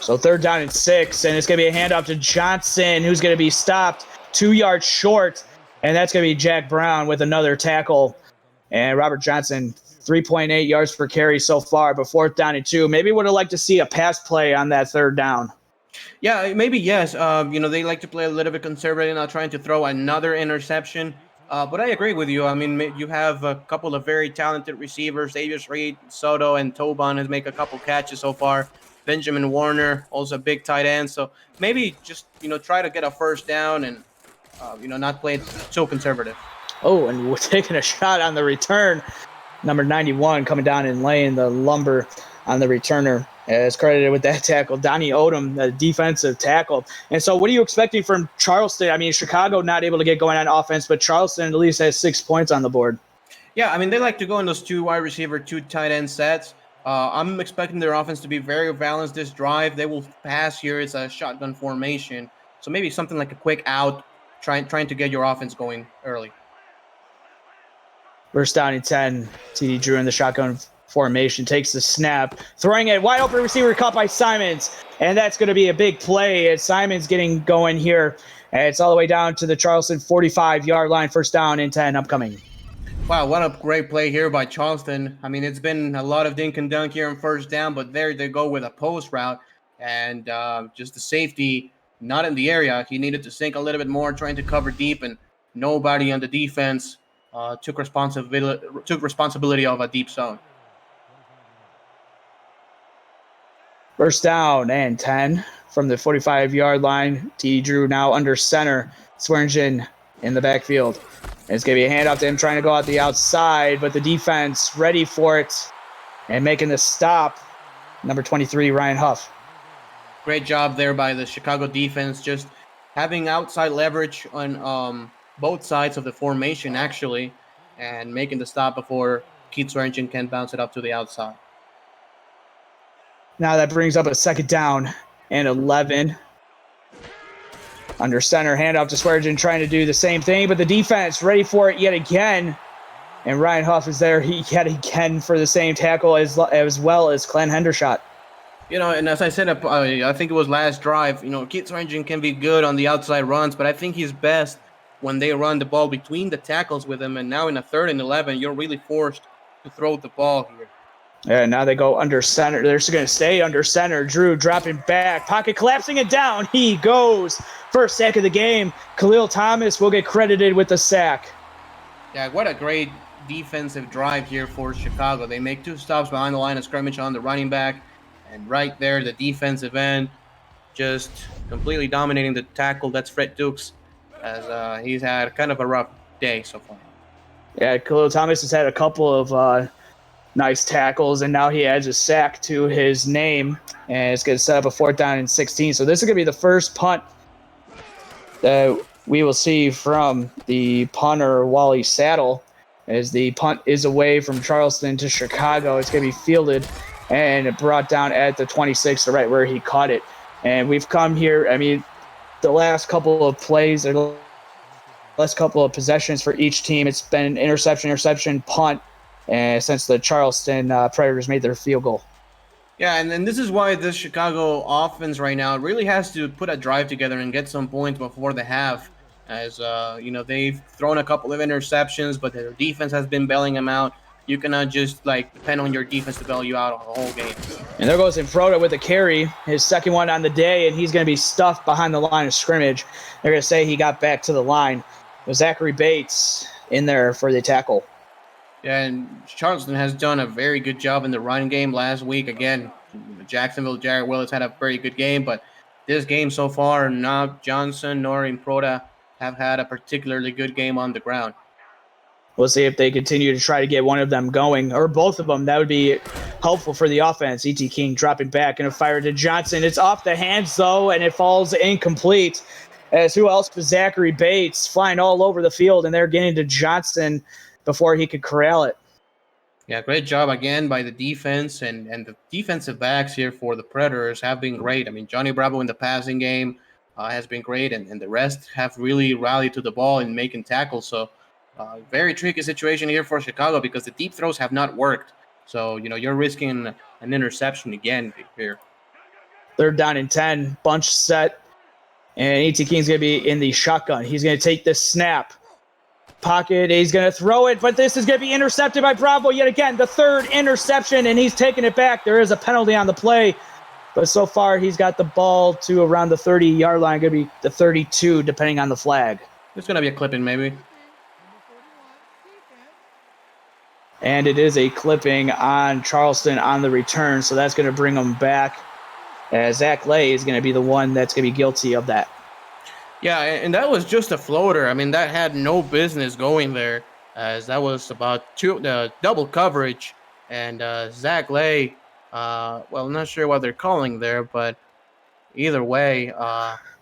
So 3rd down and 6, and it's going to be a handoff to Johnson, who's going to be stopped 2 yards short, and that's going to be Jack Brown with another tackle. And Robert Johnson, 3.8 yards per carry so far, but 4th down and 2. Maybe would have liked to see a pass play on that 3rd down. Yeah, maybe yes. They like to play a little bit conservative, not trying to throw another interception. But I agree with you. I mean, you have a couple of very talented receivers. Avius Reed, Soto, and Toban has made a couple catches so far. Benjamin Warner, also a big tight end. So maybe just, try to get a 1st down and, not play it so conservative. Oh, and we're taking a shot on the return. Number 91 coming down and laying the lumber on the returner. Is credited with that tackle. Donnie Odom, the defensive tackle. And so what are you expecting from Charleston? I mean, Chicago not able to get going on offense, but Charleston at least has 6 points on the board. Yeah, I mean, they like to go in those 2 wide receiver, 2 tight end sets. I'm expecting their offense to be very balanced this drive. They will pass here. It's a shotgun formation. So maybe something like a quick out, trying to get your offense going early. 1st down and 10. TD Drew in the shotgun formation, takes the snap, throwing it wide open receiver caught by Simons. And that's going to be a big play as Simons getting going here. And it's all the way down to the Charleston 45-yard line. 1st down and 10 upcoming. Wow, what a great play here by Charleston. I mean, it's been a lot of dink and dunk here on 1st down, but there they go with a post route. And just the safety not in the area. He needed to sink a little bit more, trying to cover deep, and nobody on the defense took responsibility of a deep zone. 1st down and 10 from the 45-yard line. T. Drew now under center. Swearingen in the backfield. And it's going to be a handoff to him trying to go out the outside, but the defense ready for it and making the stop. Number 23, Ryan Huff. Great job there by the Chicago defense, just having outside leverage on both sides of the formation, actually, and making the stop before Keith Swearingen can bounce it up to the outside. Now that brings up a 2nd down and 11. Under center, handoff to Swearingen, trying to do the same thing, but the defense ready for it yet again. And Ryan Huff is there yet again for the same tackle as well as Glenn Hendershot. And as I said, I think it was last drive, Keith Swearingen can be good on the outside runs, but I think he's best when they run the ball between the tackles with him. And now in a 3rd and 11, you're really forced to throw the ball here. Yeah, now they go under center. They're just going to stay under center. Drew dropping back. Pocket collapsing it down. He goes. 1st sack of the game. Khalil Thomas will get credited with the sack. Yeah, what a great defensive drive here for Chicago. They make 2 stops behind the line of scrimmage on the running back. And right there, the defensive end just completely dominating the tackle. That's Fred Dukes, as he's had kind of a rough day so far. Yeah, Khalil Thomas has had a couple of nice tackles, and now he adds a sack to his name, and it's going to set up a 4th down and 16. So this is going to be the first punt that we will see from the punter, Wally Saddle, as the punt is away from Charleston to Chicago. It's going to be fielded and brought down at the 26, right where he caught it. And we've come here, I mean, the last couple of plays, the last couple of possessions for each team, it's been interception, punt, and since the Charleston Predators made their field goal. Yeah, and then this is why this Chicago offense right now really has to put a drive together and get some points before the half. As they've thrown a couple of interceptions, but their defense has been bailing them out. You cannot just depend on your defense to bail you out on the whole game. And there goes Infroda with a carry, his second one on the day, and he's going to be stuffed behind the line of scrimmage. They're going to say he got back to the line. With Zachary Bates in there for the tackle. Yeah, and Charleston has done a very good job in the run game last week. Again, Jacksonville, Jared Willis had a very good game, but this game so far, not Johnson nor Improda have had a particularly good game on the ground. We'll see if they continue to try to get one of them going, or both of them. That would be helpful for the offense. E.T. King dropping back and a fire to Johnson. It's off the hands, though, and it falls incomplete. As who else but Zachary Bates flying all over the field, and they're getting to Johnson before he could corral it. Yeah, great job again by the defense, and the defensive backs here for the Predators have been great. I mean, Johnny Bravo in the passing game has been great, and the rest have really rallied to the ball and making tackles. So very tricky situation here for Chicago because the deep throws have not worked. So, you're risking an interception again here. 3rd down and 10, bunch set. And E.T. King's going to be in the shotgun. He's going to take this snap. Pocket, he's going to throw it, but this is going to be intercepted by Bravo yet again. The 3rd interception, and he's taking it back. There is a penalty on the play, but so far he's got the ball to around the 30-yard line. Going to be the 32, depending on the flag. It's going to be a clipping, maybe. And it is a clipping on Charleston on the return, so that's going to bring them back. Zach Lay is going to be the one that's going to be guilty of that. Yeah, and that was just a floater. I mean, that had no business going there, as that was about double coverage. And Zach Lay, I'm not sure what they're calling there, but either way,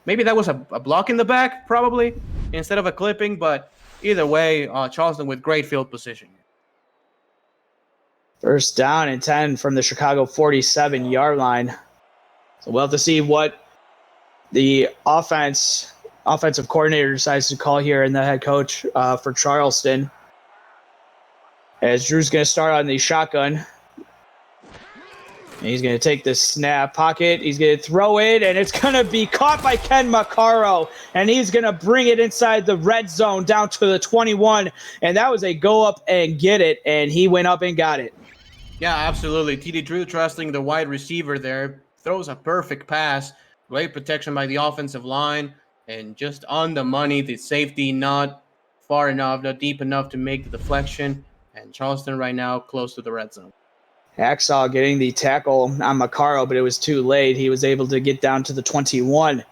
maybe that was a block in the back, probably, instead of a clipping. But either way, Charleston with great field position. 1st down and 10 from the Chicago 47-yard line. So we'll have to see what the offensive coordinator decides to call here and the head coach for Charleston. As Drew's going to start on the shotgun. And he's going to take this snap pocket. He's going to throw it, and it's going to be caught by Ken Maccaro. And he's going to bring it inside the red zone down to the 21. And that was a go up and get it, and he went up and got it. Yeah, absolutely. TD Drew trusting the wide receiver there. Throws a perfect pass. Great protection by the offensive line. And just on the money, the safety not far enough, not deep enough to make the deflection. And Charleston right now close to the red zone. Hacksaw getting the tackle on Maccaro, but it was too late. He was able to get down to the 21.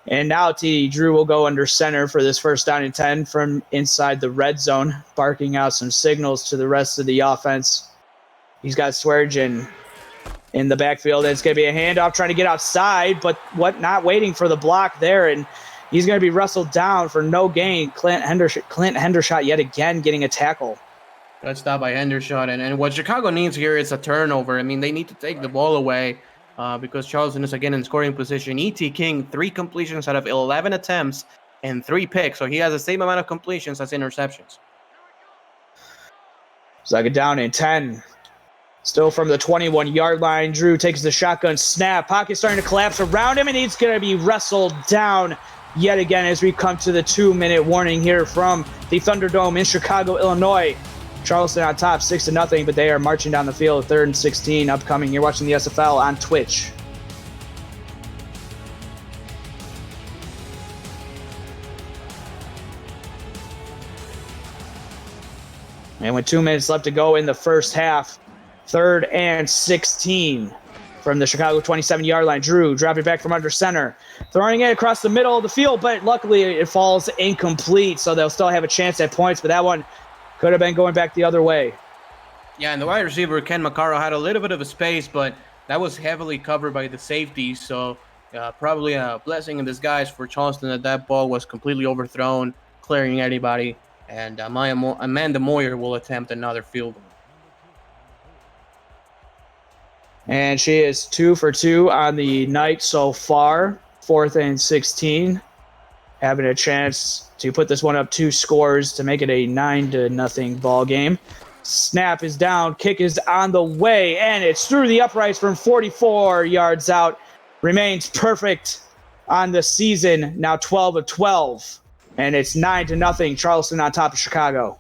And now TD Drew will go under center for this 1st down and 10 from inside the red zone, barking out some signals to the rest of the offense. He's got Swearengin in the backfield. It's going to be a handoff trying to get outside, but not waiting for the block there. And he's going to be wrestled down for no gain. Clint Hendershot yet again getting a tackle. Good stop by Hendershot. And what Chicago needs here is a turnover. I mean, they need to take the ball away because Charleston is again in scoring position. E.T. King, 3 completions out of 11 attempts and 3 picks. So he has the same amount of completions as interceptions. 2nd down and 10. Still from the 21-yard line, Drew takes the shotgun snap. Pocket starting to collapse around him, and he's going to be wrestled down yet again as we come to the 2-minute warning here from the Thunderdome in Chicago, Illinois. Charleston on top, 6-0, but they are marching down the field. 3rd and 16 upcoming. You're watching the SFL on Twitch. And with 2 minutes left to go in the first half, 3rd and 16 from the Chicago 27-yard line. Drew dropping back from under center, throwing it across the middle of the field, but luckily it falls incomplete, so they'll still have a chance at points, but that one could have been going back the other way. Yeah, and the wide receiver, Ken Maccaro, had a little bit of a space, but that was heavily covered by the safety, so probably a blessing in disguise for Charleston that ball was completely overthrown, clearing anybody, and Amanda Moyer will attempt another field goal. And she is 2 for 2 on the night so far. 4th and 16. having a chance to put this one up 2 scores to make it a 9-0 ball game. Snap is down, kick is on the way, and it's through the uprights from 44 yards out. Remains perfect on the season, now 12 of 12, and it's 9-0, Charleston on top of Chicago.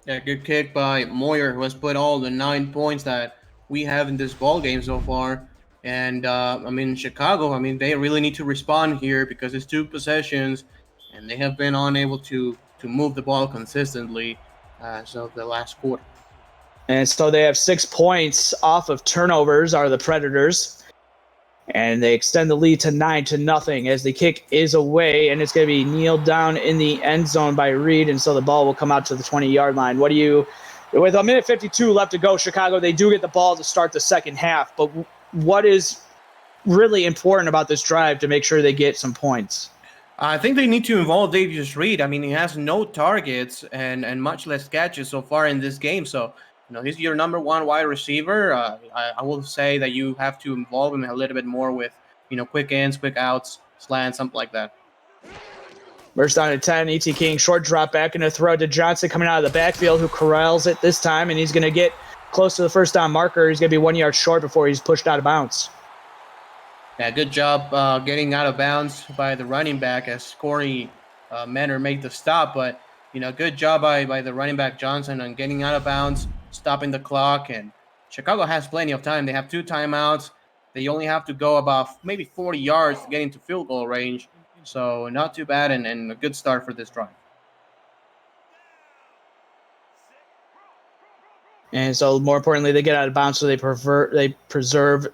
Yeah, good kick by Moyer, who has put all the 9 points that we have in this ball game so far. And I mean, Chicago, I mean, they really need to respond here because it's 2 possessions, and they have been unable to move the ball consistently as of the last quarter. And so they have 6 points off of turnovers, are the Predators. And they extend the lead to 9-0 as the kick is away, and it's going to be kneeled down in the end zone by Reed, and so the ball will come out to the 20-yard line. With 1:52 left to go, Chicago, they do get the ball to start the second half, but what is really important about this drive to make sure they get some points? I think they need to involve Davius Reed. I mean, he has no targets and much less catches so far in this game, so he's your number 1 wide receiver. I will say that you have to involve him a little bit more with, quick ins, quick outs, slants, something like that. First down at 10, E.T. King, short drop back and a throw to Johnson coming out of the backfield, who corrals it this time, and he's going to get close to the first down marker. He's going to be 1 yard short before he's pushed out of bounds. Yeah, good job getting out of bounds by the running back as Corey Menor made the stop, but, good job by the running back Johnson on getting out of bounds, stopping the clock, and Chicago has plenty of time. They have 2 timeouts. They only have to go about maybe 40 yards to get into field goal range. So not too bad and a good start for this drive. And so more importantly, they get out of bounds, so they preserve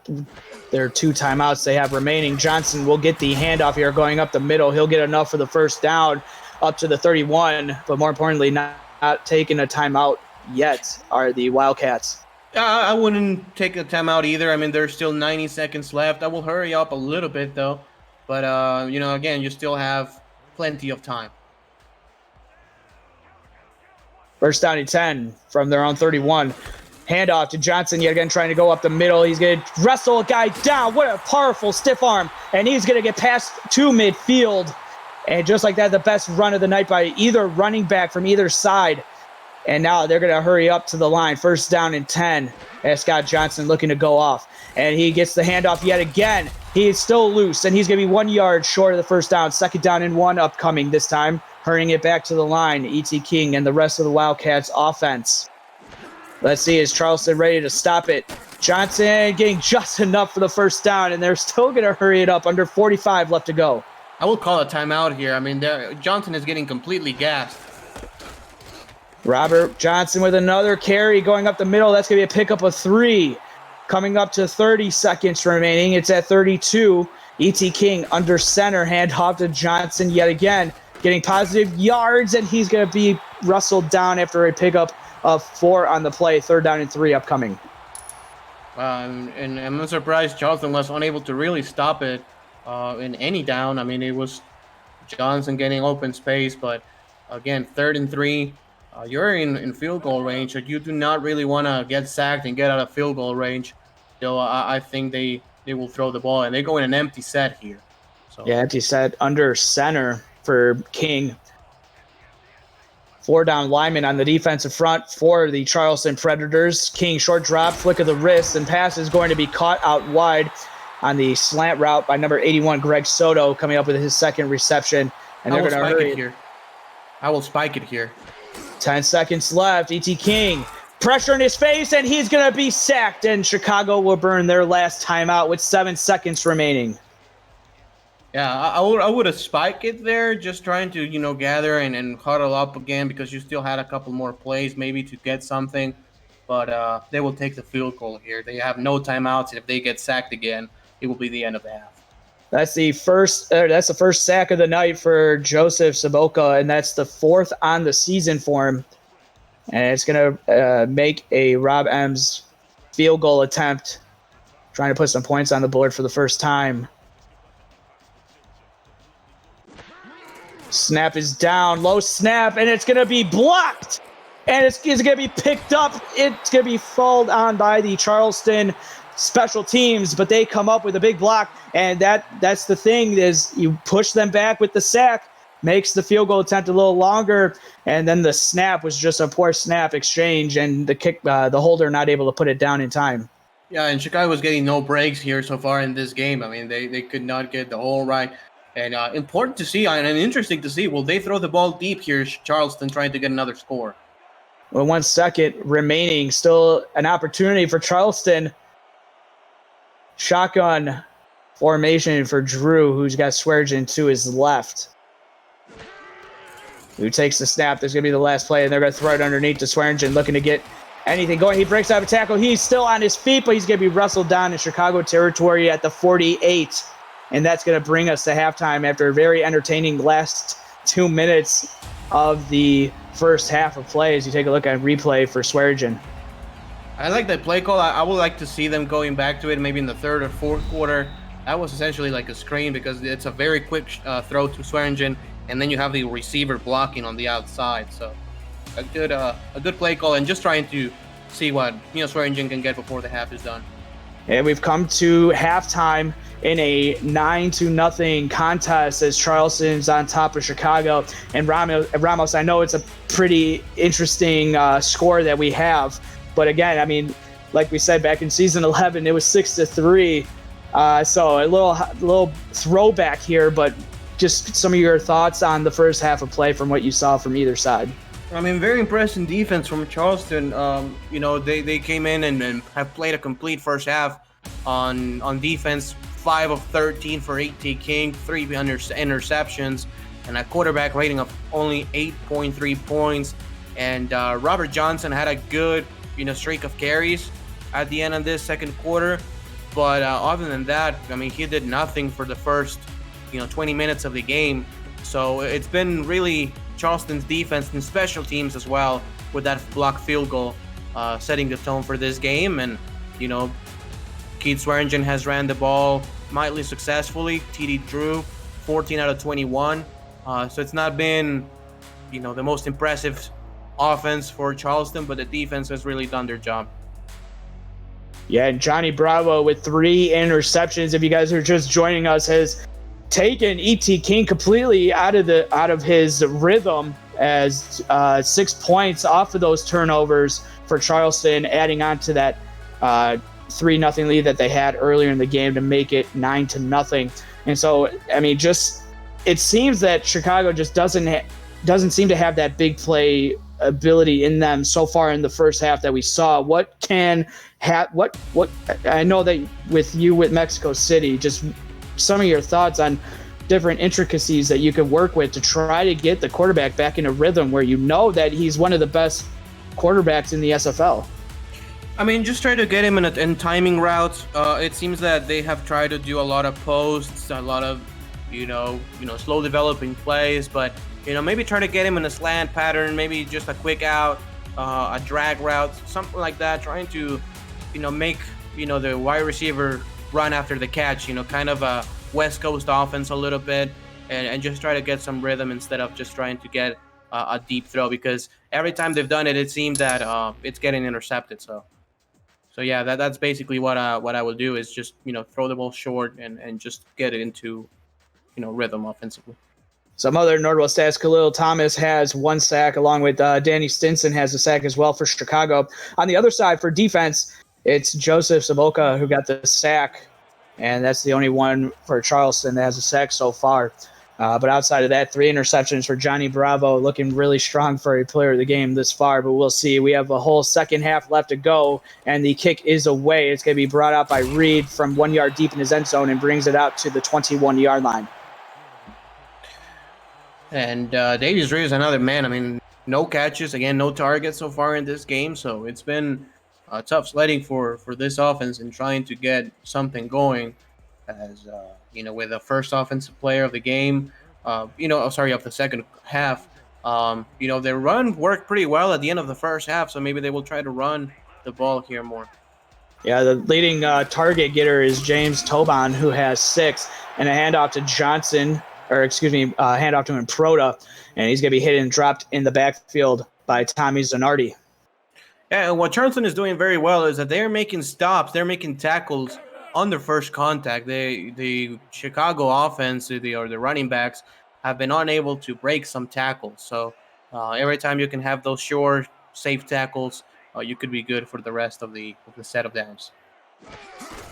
their 2 timeouts they have remaining. Johnson will get the handoff here going up the middle. He'll get enough for the first down up to the 31, but more importantly, not taking a timeout yet are the Wildcats. I wouldn't take a timeout either. I mean, there's still 90 seconds left. I will hurry up a little bit, though. But, again, you still have plenty of time. First down and 10 from their own 31. Handoff to Johnson yet again, trying to go up the middle. He's going to wrestle a guy down. What a powerful stiff arm. And he's going to get past to midfield. And just like that, the best run of the night by either running back from either side. And now they're going to hurry up to the line. First down and 10 as Scott Johnson looking to go off. And he gets the handoff yet again. He's still loose, and he's going to be 1 yard short of the first down. Second down and 1 upcoming this time. Hurrying it back to the line, E.T. King and the rest of the Wildcats offense. Let's see, is Charleston ready to stop it? Johnson getting just enough for the first down, and they're still going to hurry it up. Under 45 left to go. I will call a timeout here. I mean, Johnson is getting completely gassed. Robert Johnson with another carry going up the middle. That's going to be a pickup of 3. Coming up to 30 seconds remaining. It's at 32. E.T. King under center. Handoff to Johnson yet again. Getting positive yards, and he's going to be wrestled down after a pickup of 4 on the play. Third down and 3 upcoming. And I'm surprised Charleston was unable to really stop it in any down. I mean, it was Johnson getting open space, but again, 3rd and 3. You're in field goal range, so you do not really want to get sacked and get out of field goal range. So I think they will throw the ball, and they go in an empty set here. So yeah, empty set under center for King. 4 down linemen on the defensive front for the Charleston Predators. King short drop, flick of the wrist, and pass is going to be caught out wide on the slant route by number 81, Greg Soto, coming up with his second reception. And they're going to hurry it here. I will spike it here. 10 seconds left. E.T. King, pressure in his face, and he's going to be sacked. And Chicago will burn their last timeout with 7 seconds remaining. Yeah, I would have spiked it there, just trying to, gather and huddle up again because you still had a couple more plays maybe to get something. But they will take the field goal here. They have no timeouts, and if they get sacked again, it will be the end of the half. That's the first sack of the night for Joseph Saboka, and that's the 4th on the season for him. And it's going to make a Rob Ems field goal attempt, trying to put some points on the board for the first time. Snap is down, low snap, and it's going to be blocked. And it's going to be picked up. It's going to be fouled on by the Charleston special teams, but they come up with a big block, and that's the thing is you push them back with the sack, makes the field goal attempt a little longer, and then the snap was just a poor snap exchange, and the holder not able to put it down in time. Yeah, and Chicago was getting no breaks here so far in this game. I mean, they could not get the hole right. And important to see and interesting to see, will they throw the ball deep here, Charleston, trying to get another score? With 1 second remaining, still an opportunity for Charleston. Shotgun formation for Drew, who's got Swearengin to his left. Who takes the snap. There's going to be the last play, and they're going to throw it underneath to Swearengin, looking to get anything going. He breaks out of a tackle. He's still on his feet, but he's going to be wrestled down in Chicago territory at the 48. And that's going to bring us to halftime after a very entertaining last 2 minutes of the first half of play. As you take a look at replay for Swearengin. I like that play call. I would like to see them going back to it maybe in the third or fourth quarter. That was essentially like a screen because it's a very quick throw to Swearengin, and then you have the receiver blocking on the outside. So a good play call, and just trying to see what Swearengin can get before the half is done. And we've come to halftime in a 9-0 contest as Charleston's on top of Chicago. And Ramos, I know it's a pretty interesting score that we have. But again, I mean, like we said back in season 11, it was 6-3. So a little throwback here, but just some of your thoughts on the first half of play from what you saw from either side. I mean, very impressive defense from Charleston. They came in and have played a complete first half on defense. 5 of 13 for A.T. King, 3 interceptions, and a quarterback rating of only 8.3 points. And Robert Johnson had a good streak of carries at the end of this second quarter. But other than that, I mean, he did nothing for the first 20 minutes of the game. So it's been really Charleston's defense and special teams as well, with that blocked field goal setting the tone for this game. And Keith Swearengin has ran the ball mildly successfully. TD Drew 14 out of 21. So it's not been the most impressive offense for Charleston, but the defense has really done their job. Yeah, and Johnny Bravo with 3 interceptions. If you guys are just joining us, has taken E.T. King completely out of his rhythm, as 6 points off of those turnovers for Charleston, adding on to that 3-0 lead that they had earlier in the game to make it 9-0. And so, I mean, it seems that Chicago just doesn't seem to have that big play ability in them so far in the first half that we saw. What I know that with Mexico City, just some of your thoughts on different intricacies that you can work with to try to get the quarterback back in a rhythm where that he's one of the best quarterbacks in the SFL. I mean, just try to get him in timing routes. It seems that they have tried to do a lot of posts, a lot of slow developing plays, but maybe try to get him in a slant pattern, maybe just a quick out, a drag route, something like that, trying to make the wide receiver run after the catch, kind of a West Coast offense a little bit, and just try to get some rhythm instead of just trying to get a deep throw, because every time they've done it, it seems that it's getting intercepted. So yeah, that's basically what I will do, is just throw the ball short and just get it into rhythm offensively. Some other Northwest stats: Khalil Thomas has 1 sack, along with Danny Stinson has a sack as well for Chicago. On the other side for defense, it's Joseph Saboka who got the sack, and that's the only one for Charleston that has a sack so far. But outside of that, 3 interceptions for Johnny Bravo, looking really strong for a player of the game this far, but we'll see. We have a whole second half left to go, and the kick is away. It's going to be brought out by Reed from 1 yard deep in his end zone and brings it out to the 21-yard line. And Davies Reed is another man. I mean, no catches, again, no targets so far in this game, so it's been tough sledding for this offense and trying to get something going, as with the first offensive player of the game, of the second half. Their run worked pretty well at the end of the first half, so maybe they will try to run the ball here more. Yeah, the leading target getter is James Tobon, who has 6, and a handoff to handoff to Improda, and he's going to be hit and dropped in the backfield by Tommy Zanardi. Yeah, and what Charleston is doing very well is that they're making stops, they're making tackles on their first contact. The Chicago offense, or the running backs, have been unable to break some tackles. So every time you can have those short, safe tackles, you could be good for the rest of the set of downs.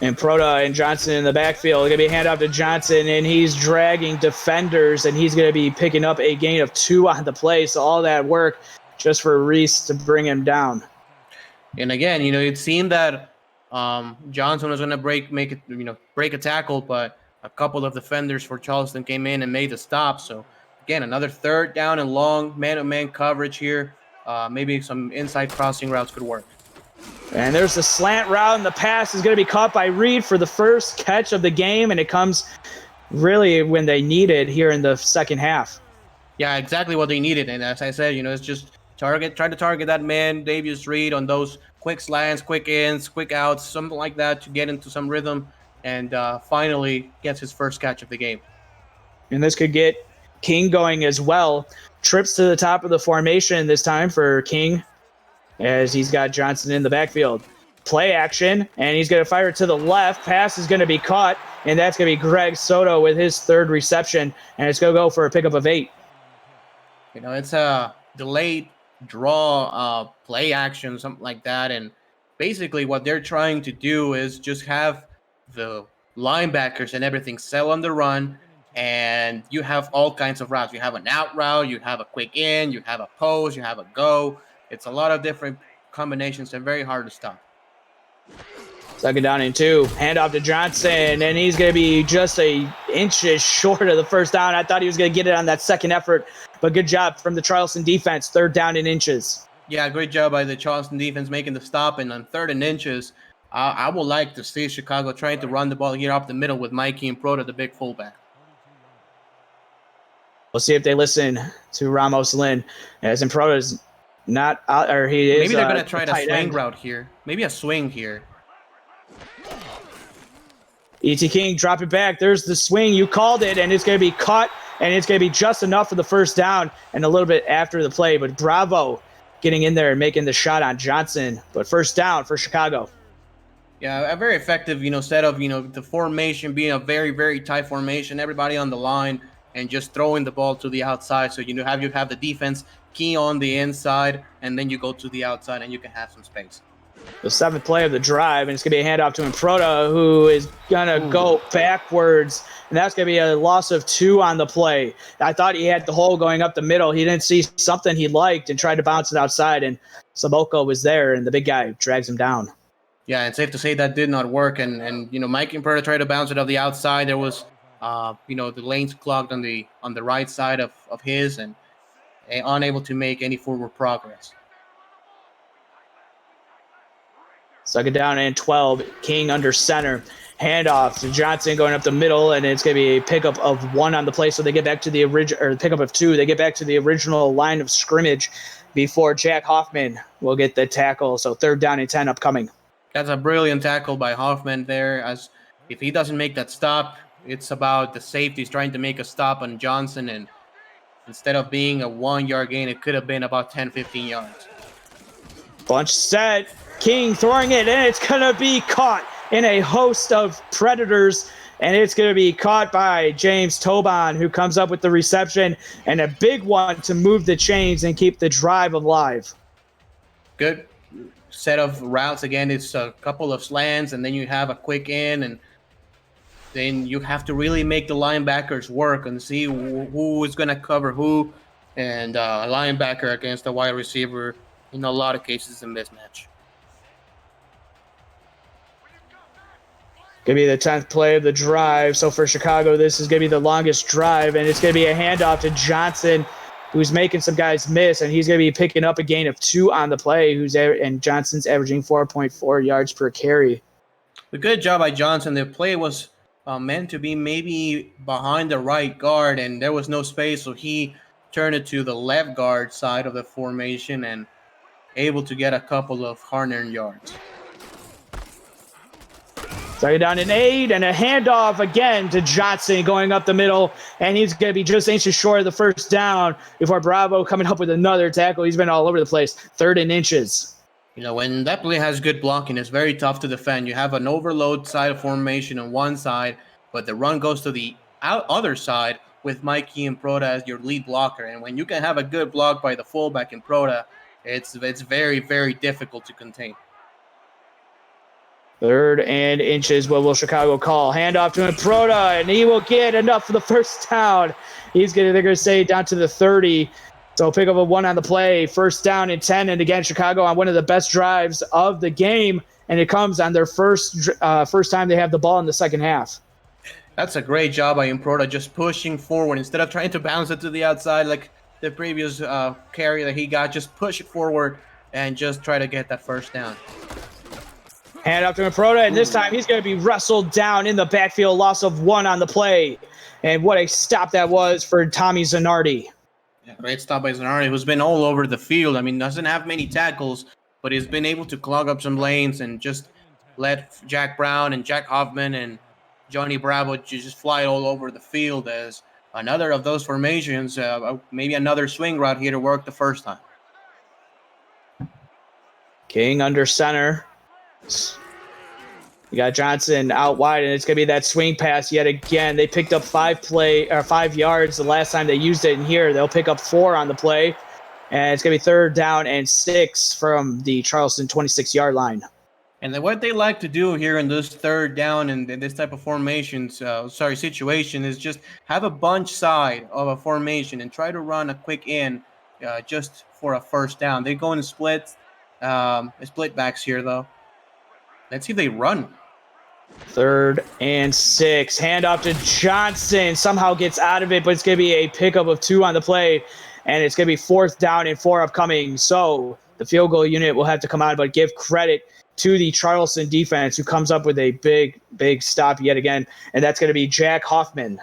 And Proda and Johnson in the backfield. Going to be a handoff to Johnson, and he's dragging defenders, and he's going to be picking up a gain of 2 on the play. So all that work just for Reese to bring him down. And again, it seemed that Johnson was going to break a tackle, but a couple of defenders for Charleston came in and made the stop. So again, another 3rd down and long man-to-man coverage here. Maybe some inside crossing routes could work. And there's the slant route, and the pass is going to be caught by Reed for the first catch of the game, and it comes really when they need it here in the second half. Yeah, exactly what they needed. And as I said, it's just try to target that man, Davius Reed, on those quick slants, quick ins, quick outs, something like that to get into some rhythm, and finally gets his first catch of the game. And this could get King going as well. Trips to the top of the formation this time for King, as he's got Johnson in the backfield. Play action, and he's going to fire it to the left. Pass is going to be caught, and that's going to be Greg Soto with his 3rd reception, and it's going to go for a pickup of 8. It's a delayed draw play action, something like that, and basically what they're trying to do is just have the linebackers and everything sell on the run, and you have all kinds of routes. You have an out route, you have a quick in, you have a post, you have a go. It's a lot of different combinations and very hard to stop. 2nd down and 2. Handoff to Johnson, and he's going to be just inches short of the first down. I thought he was going to get it on that second effort, but good job from the Charleston defense. 3rd down and inches. Yeah, great job by the Charleston defense making the stop. And on 3rd and inches, I would like to see Chicago trying to run the ball here up the middle with Mikey and Proda, the big fullback. We'll see if they listen to Ramos Lynn, as in Proda's not out, or he is. Maybe they're going to try a swing route here. Maybe a swing here. E.T. King, drop it back. There's the swing. You called it, and it's going to be caught, and it's going to be just enough for the first down and a little bit after the play. But Bravo getting in there and making the shot on Johnson. But first down for Chicago. Yeah, a very effective, set of, the formation being a very, very tight formation, everybody on the line, and just throwing the ball to the outside. So, you have the defense key on the inside, and then you go to the outside, and you can have some space. The 7th play of the drive, and it's going to be a handoff to Improda, who is going to go backwards, and that's going to be a loss of 2 on the play. I thought he had the hole going up the middle. He didn't see something he liked and tried to bounce it outside, and Saboko was there, and the big guy drags him down. Yeah, and safe to say that did not work, and Mike Improda tried to bounce it off the outside. There was, the lanes clogged on the right side of his, and unable to make any forward progress. 2nd down and 12. King under center. Handoff to Johnson going up the middle, and it's going to be a pickup of 1 on the play. So they get back to the original, or pickup of 2. They get back to the original line of scrimmage before Jack Hoffman will get the tackle. So 3rd down and 10 upcoming. That's a brilliant tackle by Hoffman there. As if he doesn't make that stop, it's about the safeties trying to make a stop on Johnson, and instead of being a 1-yard gain, it could have been about 10, 15 yards. Bunch set. King throwing it, and it's going to be caught in a host of predators, and it's going to be caught by James Tobon, who comes up with the reception and a big one to move the chains and keep the drive alive. Good set of routes. Again, it's a couple of slants, and then you have a quick in, and then you have to really make the linebackers work and see who is going to cover who, and a linebacker against a wide receiver, in a lot of cases, a mismatch. Going to be the 10th play of the drive. So for Chicago, this is going to be the longest drive, and it's going to be a handoff to Johnson, who's making some guys miss, and he's going to be picking up a gain of 2 on the play, and Johnson's averaging 4.4 yards per carry. A good job by Johnson. The play was meant to be maybe behind the right guard, and there was no space, so he turned it to the left guard side of the formation and able to get a couple of hard-earned yards. 2nd down and 8, and a handoff again to Johnson going up the middle, and he's going to be just inches short of the first down before Bravo coming up with another tackle. He's been all over the place. 3rd and inches. When that play has good blocking, it's very tough to defend. You have an overload side of formation on one side, but the run goes to the other side. with Mikey and Proda as your lead blocker. And when you can have a good block by the fullback in Proda, it's very, very difficult to contain. 3rd and inches. What will Chicago call? Handoff to Proda, and he will get enough for the first down. They're going to say down to the 30. So pick up a 1 on the play. 1st down and 10. And again, Chicago on one of the best drives of the game. And it comes on their first time they have the ball in the second half. That's a great job by Improda, just pushing forward instead of trying to bounce it to the outside like the previous carry that he got. Just push it forward and just try to get that first down. Hand up to Improda, and this time he's going to be wrestled down in the backfield. Loss of 1 on the play. And what a stop that was for Tommy Zanardi. Yeah, great stop by Zanardi, who's been all over the field. I mean, doesn't have many tackles, but he's been able to clog up some lanes and just let Jack Brown and Jack Hoffman and Johnny Bravo just fly all over the field as another of those formations, maybe another swing route here to work the first time. King under center. You got Johnson out wide, and it's going to be that swing pass yet again. They picked up 5 yards the last time they used it in here. They'll pick up 4 on the play, and it's going to be 3rd down and 6 from the Charleston 26-yard line. And then what they like to do here in this 3rd down and this type of situation is just have a bunch side of a formation and try to run a quick in just for a first down. They go in split backs here, though. Let's see if they run. 3rd and 6. Handoff to Johnson. Somehow gets out of it, but it's going to be a pickup of 2 on the play. And it's going to be 4th down and 4 upcoming. So the field goal unit will have to come out, but give credit to the Charleston defense, who comes up with a big, big stop yet again. And that's going to be Jack Hoffman.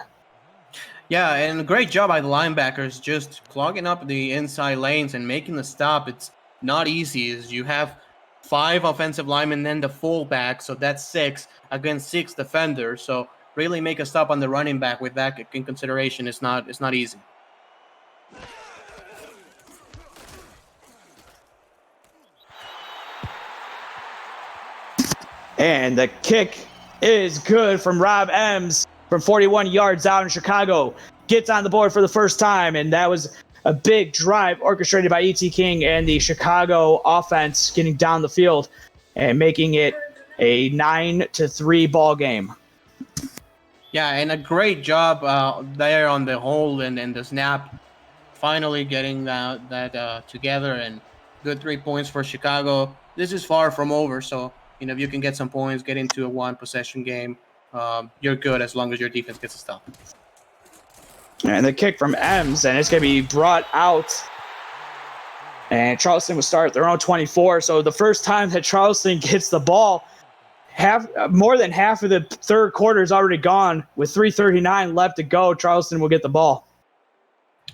Yeah, and a great job by the linebackers just clogging up the inside lanes and making the stop. It's not easy, as you have 5 offensive linemen, then the fullback, so that's 6 against 6 defenders. So really make a stop on the running back with that in consideration. It's not easy. And the kick is good from Rob Ems from 41 yards out in Chicago. Gets on the board for the first time, and that was a big drive orchestrated by E.T. King and the Chicago offense getting down the field and making it a 9-3 ball game. Yeah, and a great job there on the hold and the snap. Finally getting that together, and good 3 points for Chicago. This is far from over, so if you can get some points, get into a 1-possession game, you're good as long as your defense gets a stop. And the kick from Ems, and it's going to be brought out. And Charleston will start at their own 24. So the first time that Charleston gets the ball, more than half of the 3rd quarter is already gone. With 3:39 left to go, Charleston will get the ball.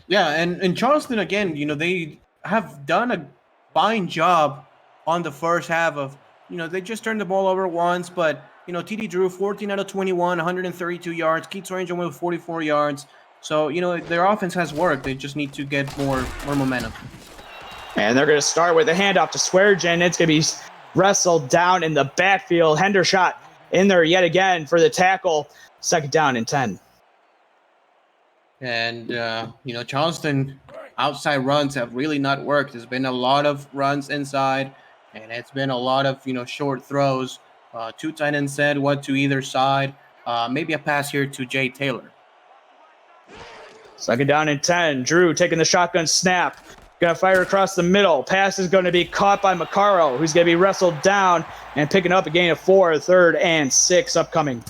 Yeah, and Charleston, again, they have done a fine job on the first half of, they just turned the ball over once, but, TD Drew, 14 out of 21, 132 yards. Keith Swearingen with 44 yards. So, their offense has worked. They just need to get more momentum. And they're going to start with a handoff to Swearingen. It's going to be wrestled down in the backfield. Hendershot in there yet again for the tackle. 2nd down and 10. And, Charleston outside runs have really not worked. There's been a lot of runs inside, and it's been a lot of, short throws. 2 tight ends said, 1 to either side. Maybe a pass here to Jay Taylor. 2nd down and 10. Drew taking the shotgun snap. Going to fire across the middle. Pass is going to be caught by Macaro, who's going to be wrestled down and picking up a gain of 4, 3rd and 6 upcoming.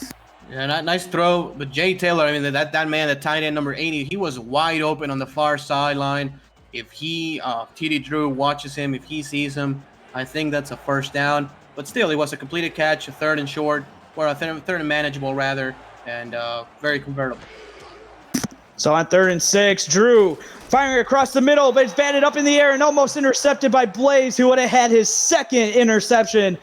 Yeah, nice throw. But Jay Taylor, that man, the tight end number 80, he was wide open on the far sideline. If TD Drew watches him, if he sees him, I think that's a first down. But still, it was a completed catch, a 3rd and short, or a 3rd and manageable, rather, and very convertible. So on 3rd and 6, Drew firing across the middle, but it's batted up in the air and almost intercepted by Blaze, who would have had his 2nd interception,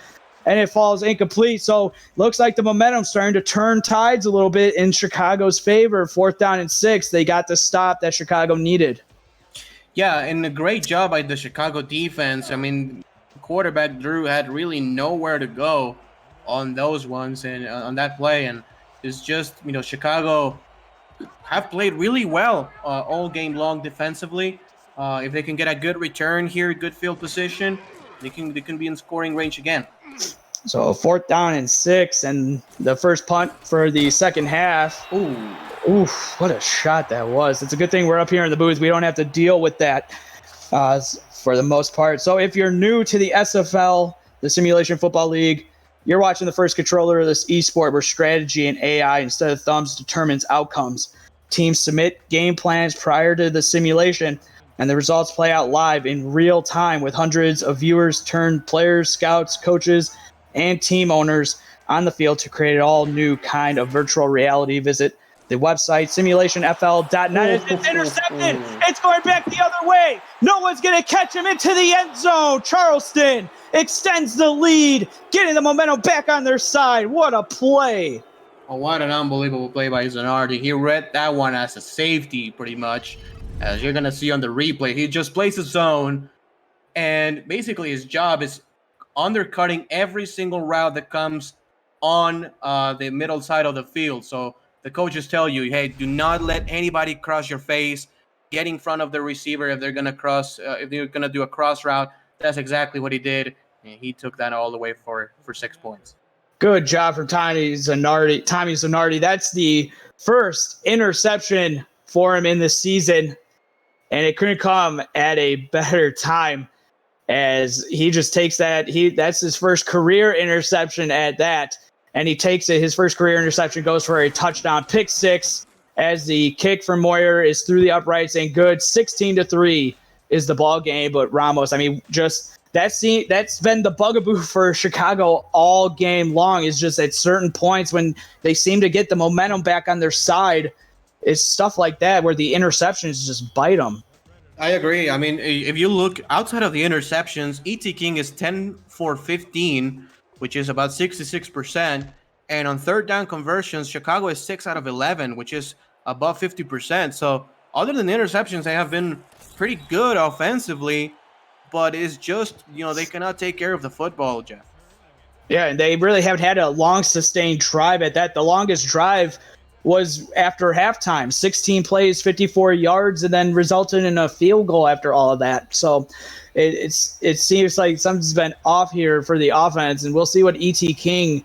and it falls incomplete. So looks like the momentum's starting to turn tides a little bit in Chicago's favor. 4th down and 6, they got the stop that Chicago needed. Yeah, and a great job by the Chicago defense. Quarterback Drew had really nowhere to go on those ones and on that play, and it's just Chicago have played really well all game long defensively. If they can get a good return here, good field position, they can be in scoring range again. So 4th down and 6, and the first punt for the second half. Ooh. Oof, what a shot that was. It's a good thing we're up here in the booth. We don't have to deal with that for the most part. So if you're new to the SFL, the Simulation Football League, you're watching the first controller-less esport where strategy and AI instead of thumbs determines outcomes. Teams submit game plans prior to the simulation, and the results play out live in real time with hundreds of viewers turned players, scouts, coaches, and team owners on the field to create an all-new kind of virtual reality. Visit the website, simulationfl.net. It's intercepted. It's going back the other way. No one's going to catch him into the end zone. Charleston extends the lead, getting the momentum back on their side. What a play. Oh, what an unbelievable play by Zanardi. He read that one as a safety, pretty much. As you're going to see on the replay, he just plays his zone, and basically his job is undercutting every single route that comes on the middle side of the field. So the coaches tell you, hey, do not let anybody cross your face. Get in front of the receiver if they're going to cross, if they're going to do a cross route. That's exactly what he did, and he took that all the way for 6 points. Good job from Tommy Zanardi. That's the first interception for him in the season, and it couldn't come at a better time as he just takes that. That's his first career interception at that, and he takes it. His first career interception goes for a touchdown, pick 6, as the kick from Moyer is through the uprights and good. 16-3 is the ball game, but Ramos, I mean, just that's been the bugaboo for Chicago all game long, is just at certain points when they seem to get the momentum back on their side, it's stuff like that where the interceptions just bite them. I agree. I mean, if you look outside of the interceptions, E.T. King is 10 for 15, which is about 66%. And on third down conversions, Chicago is 6 out of 11, which is above 50%. So other than the interceptions, they have been pretty good offensively, but it's just, they cannot take care of the football, Jeff. Yeah, and they really haven't had a long sustained drive at that. The longest drive was after halftime, 16 plays, 54 yards, and then resulted in a field goal after all of that. So it seems like something's been off here for the offense, and we'll see what E.T. King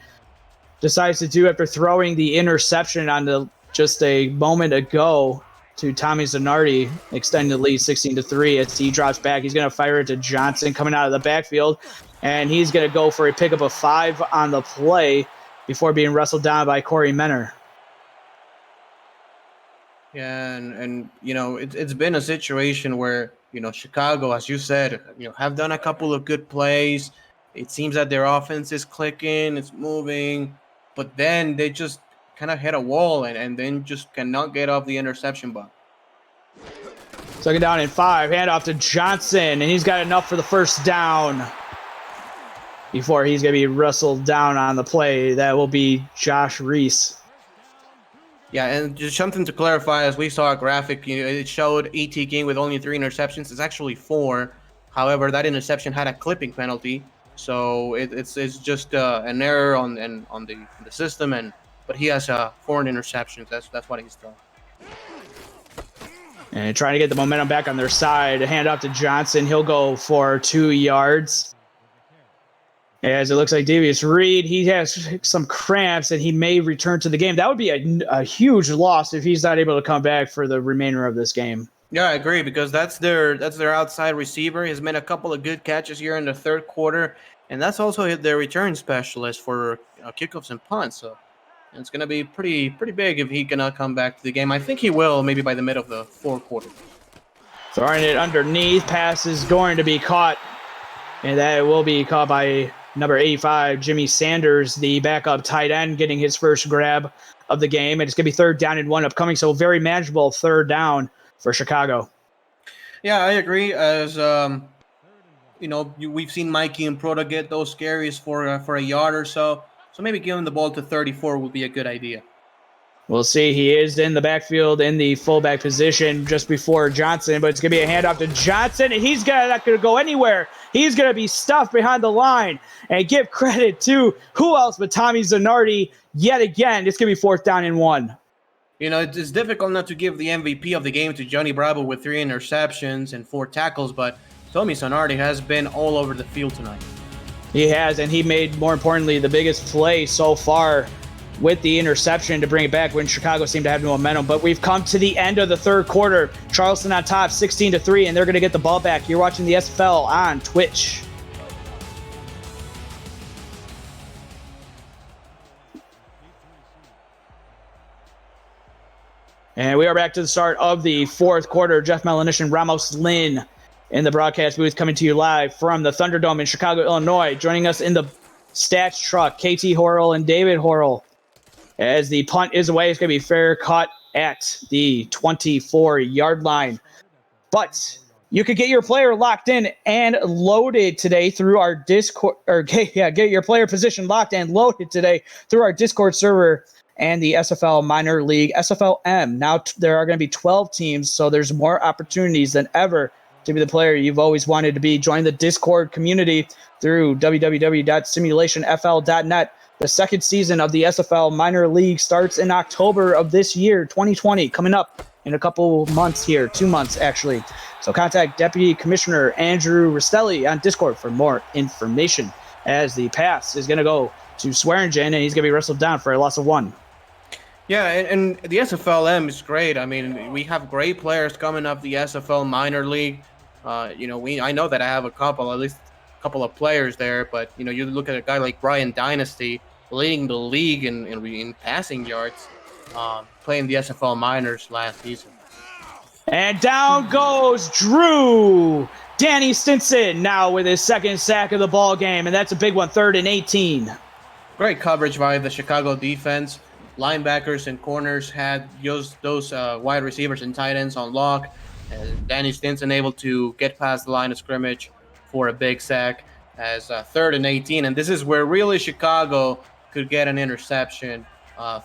decides to do after throwing the interception on just a moment ago to Tommy Zanardi, extending the lead 16-3 as he drops back. He's going to fire it to Johnson coming out of the backfield, and he's going to go for a pickup of 5 on the play before being wrestled down by Corey Menner. Yeah, and it's been a situation where, Chicago, as you said, have done a couple of good plays. It seems that their offense is clicking, it's moving, but then they just kind of hit a wall and then just cannot get off the interception button. 2nd down and 5, handoff to Johnson, and he's got enough for the first down before he's going to be wrestled down on the play. That will be Josh Reese. Yeah, and just something to clarify, as we saw a graphic, it showed E.T. King with only 3 interceptions. It's actually 4. However, that interception had a clipping penalty, so it's just an error on the system, but he has 4 interceptions. That's what he's thrown. And trying to get the momentum back on their side. Hand off to Johnson. He'll go for 2 yards. As it looks like Davius Reed, he has some cramps and he may return to the game. That would be a huge loss if he's not able to come back for the remainder of this game. Yeah, I agree, because that's their outside receiver. He's made a couple of good catches here in the third quarter, and that's also their return specialist for kickoffs and punts. So it's going to be pretty big if he cannot come back to the game. I think he will, maybe by the middle of the fourth quarter. Throwing it underneath, pass is going to be caught, and that will be caught by number 85, Jimmy Sanders, the backup tight end, getting his first grab of the game. And it's going to be 3rd down and 1 upcoming, so very manageable 3rd down for Chicago. Yeah, I agree. As we've seen Mikey and Proto get those carries for a yard or so. So maybe giving the ball to 34 would be a good idea. We'll see. He is in the backfield in the fullback position just before Johnson, but it's going to be a handoff to Johnson, and he's not going to go anywhere. He's going to be stuffed behind the line, and give credit to who else but Tommy Zanardi yet again. It's going to be 4th down and 1. You know, it's difficult not to give the MVP of the game to Johnny Bravo with 3 interceptions and 4 tackles, but Tommy Sonardi has been all over the field tonight. He has, and he made, more importantly, the biggest play so far with the interception to bring it back when Chicago seemed to have no momentum. But we've come to the end of the third quarter. Charleston on top, 16-3, and they're going to get the ball back. You're watching the SFL on Twitch. And we are back to the start of the fourth quarter. Jeff Melanish and Ramos Lynn in the broadcast booth, coming to you live from the Thunderdome in Chicago, Illinois. Joining us in the stats truck, KT Horrell and David Horrell. As the punt is away, it's going to be fair caught at the 24-yard line. But you could get your player locked in and loaded today through our Discord, get your player position locked and loaded today through our Discord server and the SFL Minor League, SFL-M. Now there are going to be 12 teams, so there's more opportunities than ever to be the player you've always wanted to be. Join the Discord community through www.simulationfl.net. The second season of the SFL Minor League starts in October of this year, 2020, coming up in a couple months here, 2 months actually. So contact Deputy Commissioner Andrew Rastelli on Discord for more information, as the pass is going to go to Swearingen, and he's going to be wrestled down for a loss of 1. Yeah, and the SFL-M is great. I mean, we have great players coming up the SFL Minor League. I know that I have at least a couple of players there, but you look at a guy like Brian Dynasty leading the league in passing yards, playing the SFL Minors last season. And down goes Drew. Danny Stinson now with his second sack of the ball game, and that's a big one, 3rd and 18. Great coverage by the Chicago defense. Linebackers and corners had those wide receivers and tight ends on lock. And Danny Stinson able to get past the line of scrimmage for a big sack as 3rd and 18. And this is where really Chicago could get an interception,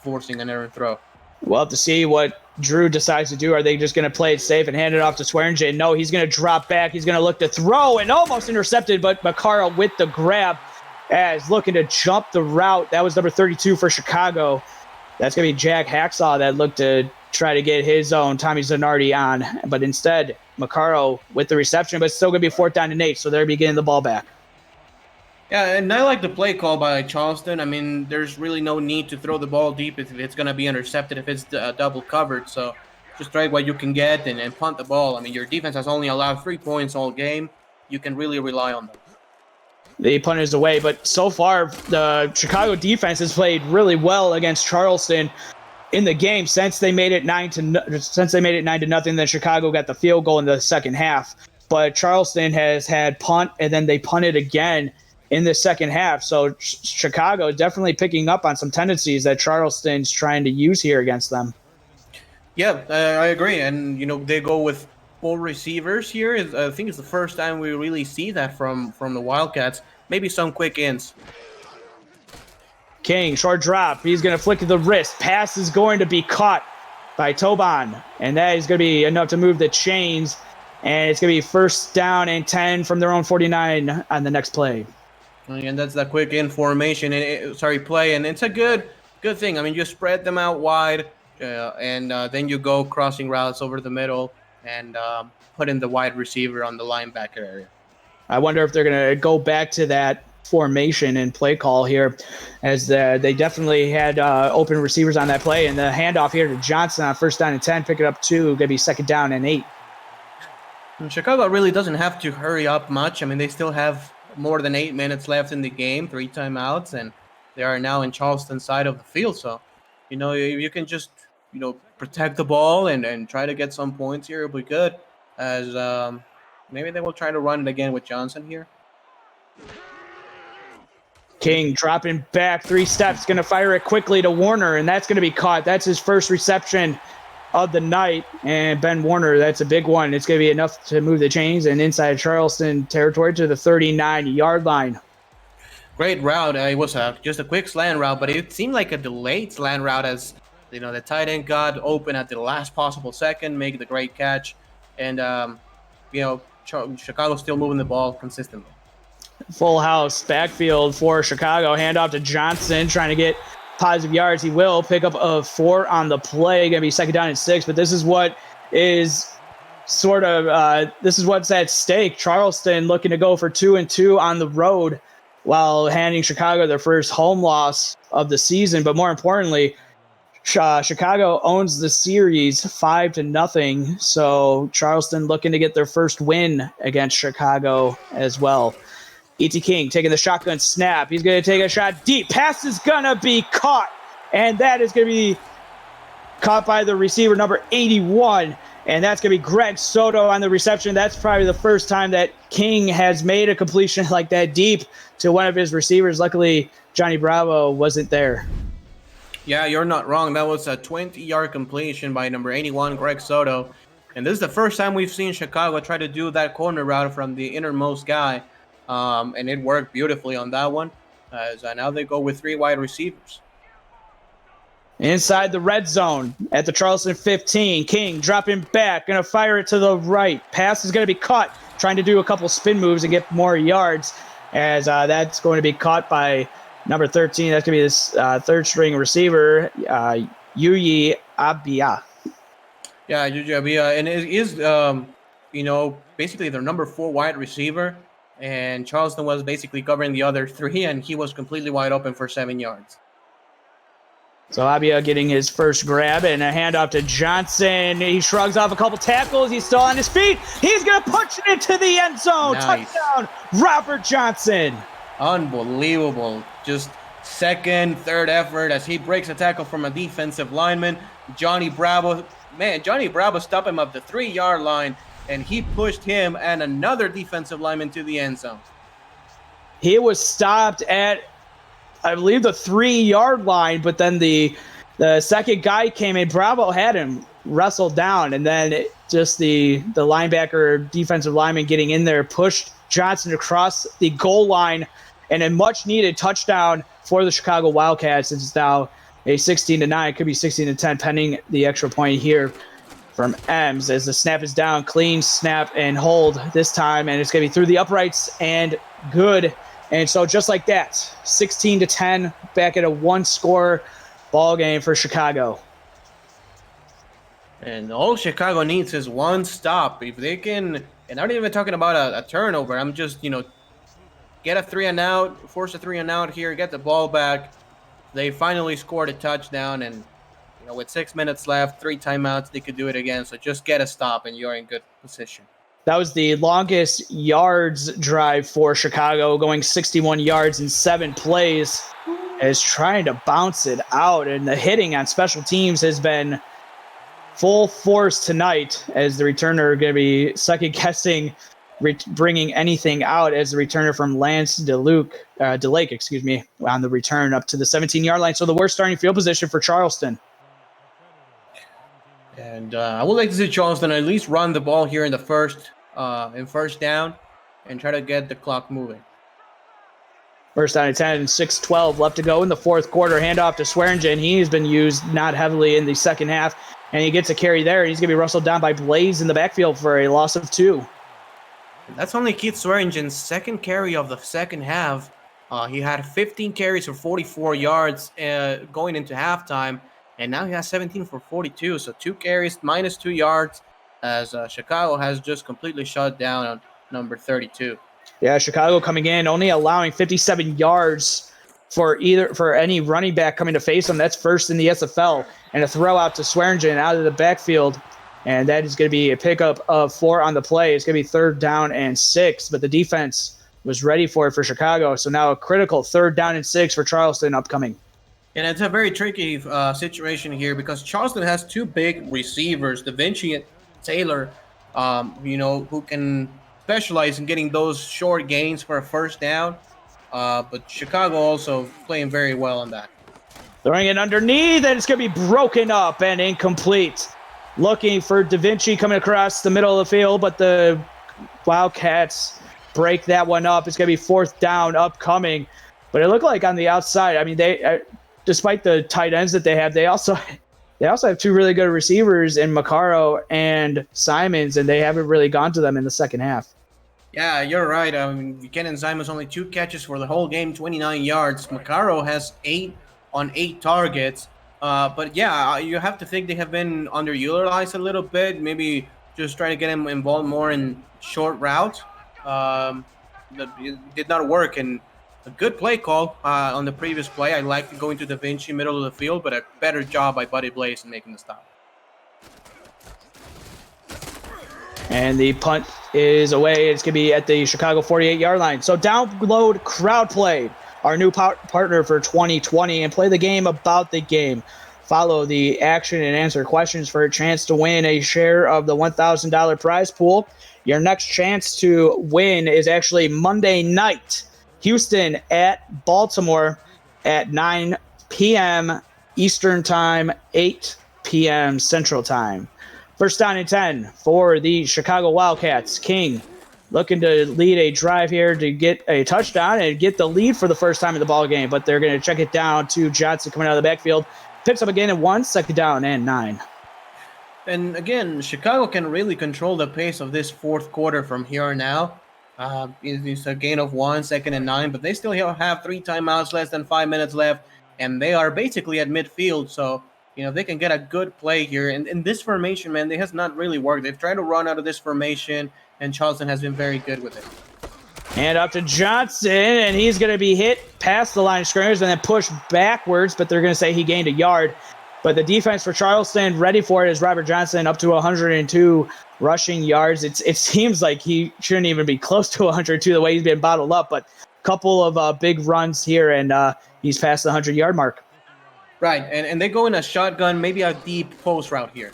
forcing an errant throw. We'll have to see what Drew decides to do. Are they just going to play it safe and hand it off to Swearingen? No, he's going to drop back. He's going to look to throw and almost intercepted, but Macara with the grab as looking to jump the route. That was number 32 for Chicago. That's going to be Jack Hacksaw that looked to try to get his own Tommy Zanardi on. But instead, Macaro with the reception, but it's still going to be 4th down and 8, so they're getting the ball back. Yeah, and I like the play call by Charleston. I mean, there's really no need to throw the ball deep if it's going to be intercepted, if it's double covered. So just try what you can get and punt the ball. I mean, your defense has only allowed 3 points all game. You can really rely on them. The punt is away, but so far the Chicago defense has played really well against Charleston in the game since they made it 9-0. Then Chicago got the field goal in the second half, but Charleston has had punt and then they punted again in the second half. So Chicago is definitely picking up on some tendencies that Charleston's trying to use here against them. Yeah, I agree, and they go with 4 receivers here. I think it's the first time we really see that from the Wildcats. Maybe some quick ins. King, short drop. He's going to flick the wrist. Pass is going to be caught by Toban, and that is going to be enough to move the chains, and it's going to be 1st down and 10 from their own 49 on the next play. And that's the quick in formation, play, and it's a good thing. I mean, you spread them out wide, and then you go crossing routes over the middle, and put in the wide receiver on the linebacker area. I wonder if they're going to go back to that formation and play call here, as they definitely had open receivers on that play. And the handoff here to Johnson on 1st down and 10, pick it up 2, going to be 2nd down and 8. And Chicago really doesn't have to hurry up much. I mean, they still have more than 8 minutes left in the game, 3 timeouts, and they are now in Charleston's side of the field. So, you can just, protect the ball and try to get some points here if we could, as maybe they will try to run it again with Johnson here. King dropping back 3 steps, going to fire it quickly to Warner, and that's going to be caught. That's his first reception of the night, and Ben Warner, that's a big one. It's going to be enough to move the chains and inside Charleston territory to the 39-yard line. Great route. It was just a quick slant route, but it seemed like a delayed slant route as the tight end got open at the last possible second, make the great catch, and Chicago still moving the ball consistently. Full house backfield for Chicago. Handoff to Johnson, trying to get positive yards. He will pick up a 4 on the play. Going to be second down and 6. But this is what is sort of this is what's at stake. Charleston looking to go for 2-2 on the road while handing Chicago their first home loss of the season. But more importantly, Chicago owns the series 5-0. So Charleston looking to get their first win against Chicago as well. E.T. King taking the shotgun snap. He's going to take a shot deep. Pass is going to be caught. And that is going to be caught by the receiver, number 81. And that's going to be Greg Soto on the reception. That's probably the first time that King has made a completion like that deep to one of his receivers. Luckily, Johnny Bravo wasn't there. Yeah, you're not wrong. That was a 20-yard completion by number 81, Greg Soto. And this is the first time we've seen Chicago try to do that corner route from the innermost guy. And it worked beautifully on that one. As now they go with 3 wide receivers. Inside the red zone at the Charleston 15. King dropping back, going to fire it to the right. Pass is going to be caught, trying to do a couple spin moves and get more yards, as that's going to be caught by number 13. That's going to be this third-string receiver, Yuyi Abia. Yeah, Yuyi Abia. And it is, basically their number 4 wide receiver. And Charleston was basically covering the other 3, and he was completely wide open for 7 yards. So Abia getting his first grab and a handoff to Johnson. He shrugs off a couple tackles. He's still on his feet. He's going to punch it into the end zone. Nice. Touchdown, Robert Johnson. Unbelievable. Just second, third effort as he breaks a tackle from a defensive lineman. Johnny Bravo stopped him up the 3-yard line, and he pushed him and another defensive lineman to the end zone. He was stopped at, I believe, the 3-yard line, but then the second guy came in. Bravo had him wrestled down, and then the linebacker, defensive lineman getting in there, pushed Johnson across the goal line, and a much-needed touchdown for the Chicago Wildcats. It's now a 16-9. It could be 16-10, pending the extra point here from Ems, as the snap is down. Clean snap and hold this time, and it's going to be through the uprights and good. And so just like that, 16-10, back at a 1-score ball game for Chicago. And all Chicago needs is one stop. If they can, and I'm not even talking about a turnover. I'm just, get a 3-and-out, force a 3-and-out here, get the ball back. They finally scored a touchdown, and with 6 minutes left, 3 timeouts, they could do it again. So just get a stop, and you're in good position. That was the longest yards drive for Chicago, going 61 yards in 7 plays, is trying to bounce it out. And the hitting on special teams has been full force tonight, as the returner going to be second-guessing bringing anything out, as the returner from Lance DeLake, on the return up to the 17-yard line. So the worst starting field position for Charleston. And I would like to see Charleston at least run the ball here in the first down and try to get the clock moving. First down and 10, 6:12 left to go in the fourth quarter. Handoff to Swearingen. He's been used not heavily in the second half, and he gets a carry there. He's going to be rustled down by Blaze in the backfield for a loss of 2. That's only Keith Swearingen's second carry of the second half. He had 15 carries for 44 yards going into halftime. And now he has 17 for 42, so 2 carries, minus 2 yards, as Chicago has just completely shut down on number 32. Yeah, Chicago coming in, only allowing 57 yards for any running back coming to face them. That's first in the SFL. And a throw out to Swearingen out of the backfield. And that is going to be a pickup of 4 on the play. It's going to be 3rd down and 6, but the defense was ready for it for Chicago. So now a critical 3rd down and 6 for Charleston upcoming. And it's a very tricky situation here because Charleston has 2 big receivers, Da Vinci and Taylor, who can specialize in getting those short gains for a first down. But Chicago also playing very well on that. Throwing it underneath, and it's going to be broken up and incomplete. Looking for Da Vinci coming across the middle of the field, but the Wildcats break that one up. It's going to be 4th down upcoming. But it looked like on the outside, I mean, they despite the tight ends that they have, they also have 2 really good receivers in Macaro and Simons, and they haven't really gone to them in the second half. Yeah, you're right. Buchanan Simons only 2 catches for the whole game, 29 yards. Macaro has 8 on 8 targets. But yeah, you have to think they have been underutilized a little bit. Maybe just try to get him involved more in short routes. That it did not work. And a good play call on the previous play. I liked going to Da Vinci middle of the field, but a better job by Buddy Blaze in making the stop. And the punt is away. It's going to be at the Chicago 48-yard line. So download Crowd Play, our new partner for 2020, and play the game about the game. Follow the action and answer questions for a chance to win a share of the $1,000 prize pool. Your next chance to win is actually Monday night. Houston at Baltimore at 9 p.m. Eastern Time, 8 p.m. Central Time. First down and 10 for the Chicago Wildcats. King looking to lead a drive here to get a touchdown and get the lead for the first time in the ball game, but they're going to check it down to Johnson coming out of the backfield. Picks up again and 1, second down and 9. And again, Chicago can really control the pace of this fourth quarter from here on out. It's a gain of 1, second and 9, but they still have 3 timeouts, less than 5 minutes left, and they are basically at midfield. So, they can get a good play here. And in this formation, man, it has not really worked. They've tried to run out of this formation, and Charleston has been very good with it. And up to Johnson, and he's going to be hit past the line of scrimmage and then pushed backwards, but they're going to say he gained a yard. But the defense for Charleston ready for it is Robert Johnson up to 102 rushing yards. It seems like he shouldn't even be close to 102 the way he's been bottled up, but a couple of big runs here, and he's past the 100-yard mark. Right, and they go in a shotgun, maybe a deep post route here.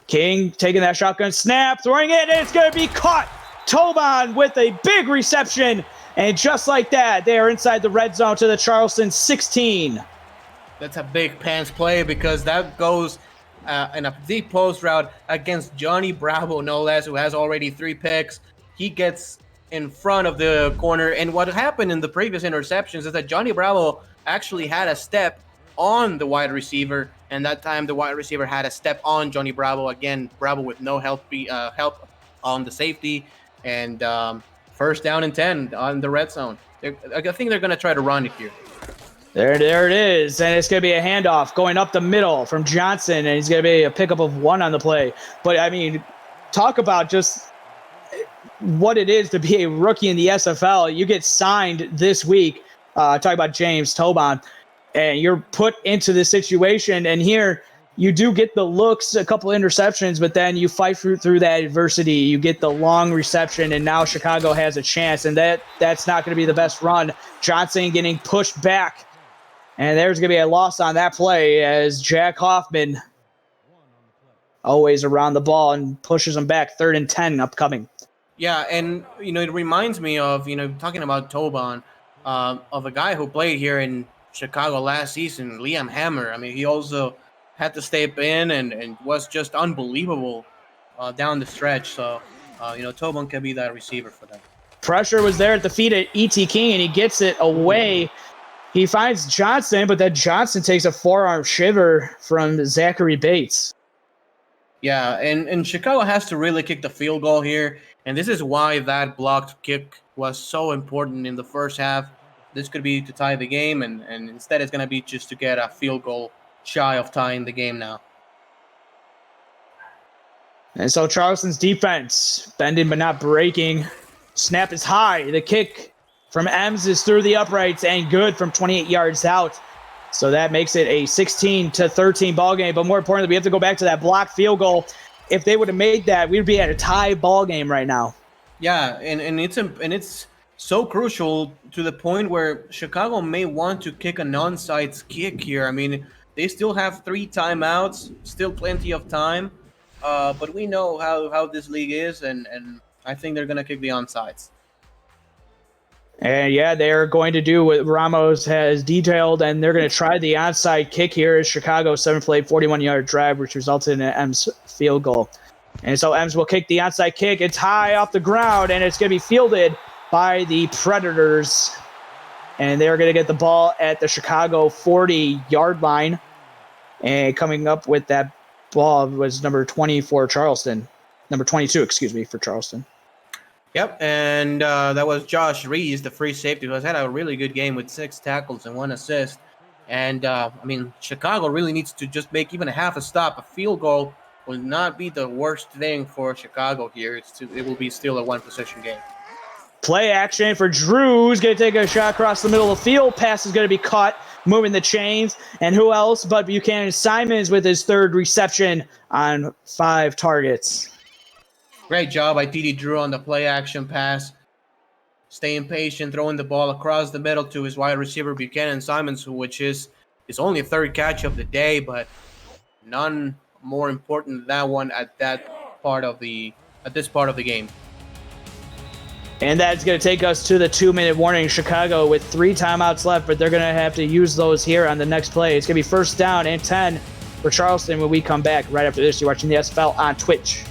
King taking that shotgun snap, throwing it, and it's going to be caught. Tobon with a big reception, and just like that, they are inside the red zone to the Charleston 16. That's a big pants play because that goes in a deep post route against Johnny Bravo, no less, who has already 3 picks. He gets in front of the corner, and what happened in the previous interceptions is that Johnny Bravo actually had a step on the wide receiver, and that time the wide receiver had a step on Johnny Bravo. Again, Bravo with no help on the safety, and first down and 10 on the red zone. I think they're going to try to run it here. There it is, and it's going to be a handoff going up the middle from Johnson, and he's going to be a pickup of 1 on the play. But, I mean, talk about just what it is to be a rookie in the SFL. You get signed this week, talk about James Tobon, and you're put into this situation, and here you do get the looks, a couple interceptions, but then you fight through that adversity. You get the long reception, and now Chicago has a chance, and that's not going to be the best run. Johnson getting pushed back, and there's going to be a loss on that play as Jack Hoffman always around the ball and pushes him back. 3rd and 10 upcoming. Yeah, and, it reminds me of, talking about Tobon, of a guy who played here in Chicago last season, Liam Hammer. I mean, he also had to step in and was just unbelievable down the stretch. So, Tobon can be that receiver for them. Pressure was there at the feet of E.T. King, and he gets it away. He finds Johnson, but then Johnson takes a forearm shiver from Zachary Bates. Yeah, and Chicago has to really kick the field goal here, and this is why that blocked kick was so important in the first half. This could be to tie the game, and instead it's going to be just to get a field goal shy of tying the game now. And so Charleston's defense, bending but not breaking. Snap is high. The kick from Ems is through the uprights and good from 28 yards out. So that makes it a 16-13 ball game. But more importantly, we have to go back to that blocked field goal. If they would have made that, we would be at a tie ball game right now. Yeah, and it's so crucial to the point where Chicago may want to kick a non-sides kick here. I mean, they still have 3 timeouts, still plenty of time. But we know how this league is, and I think they're going to kick the onsides. And yeah, they're going to do what Ramos has detailed, and they're going to try the onside kick here as Chicago 7-play 41-yard drive, which resulted in an Ems field goal. And so Ems will kick the onside kick. It's high off the ground, and it's going to be fielded by the Predators. And they're going to get the ball at the Chicago 40-yard line. And coming up with that ball was number 20 for Charleston. Number 22, for Charleston. Yep, and that was Josh Rees, the free safety, who has had a really good game with 6 tackles and 1 assist. And, I mean, Chicago really needs to just make even a half a stop. A field goal will not be the worst thing for Chicago here. It will be still a one-possession game. Play action for Drew, who's going to take a shot across the middle of the field. Pass is going to be caught, moving the chains. And who else but Buchanan Simons with his third reception on 5 targets. Great job by TD Drew on the play action pass. Staying patient, throwing the ball across the middle to his wide receiver Buchanan Simons, which is his only 3rd catch of the day, but none more important than that one at this part of the game. And that's going to take us to the 2-minute warning. Chicago with 3 timeouts left, but they're going to have to use those here on the next play. It's going to be 1st down and 10 for Charleston when we come back right after this. You're watching the SFL on Twitch.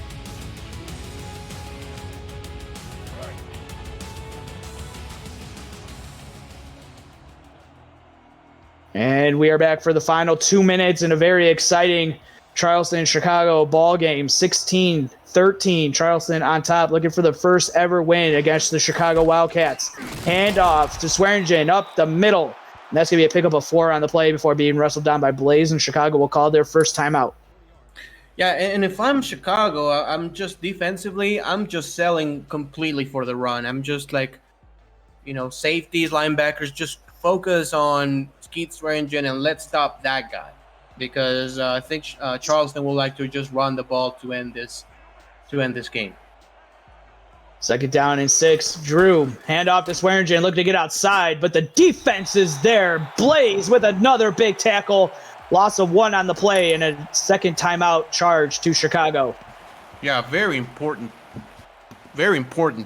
And we are back for the final 2 minutes in a very exciting Charleston-Chicago ball game. 16-13, Charleston on top, looking for the first ever win against the Chicago Wildcats. Handoff to Swearingen up the middle. And that's going to be a pickup of 4 on the play before being wrestled down by Blaze, and Chicago will call their first timeout. Yeah, and if I'm Chicago, I'm just defensively, I'm just selling completely for the run. I'm just like, safeties, linebackers, just focus on Skeet Swearingen and let's stop that guy. Because I think Charleston would like to just run the ball to end this game. 2nd down and 6. Drew, handoff to Swearingen, looking to get outside, but the defense is there. Blaze with another big tackle. Loss of 1 on the play and a 2nd timeout charge to Chicago. Yeah, very important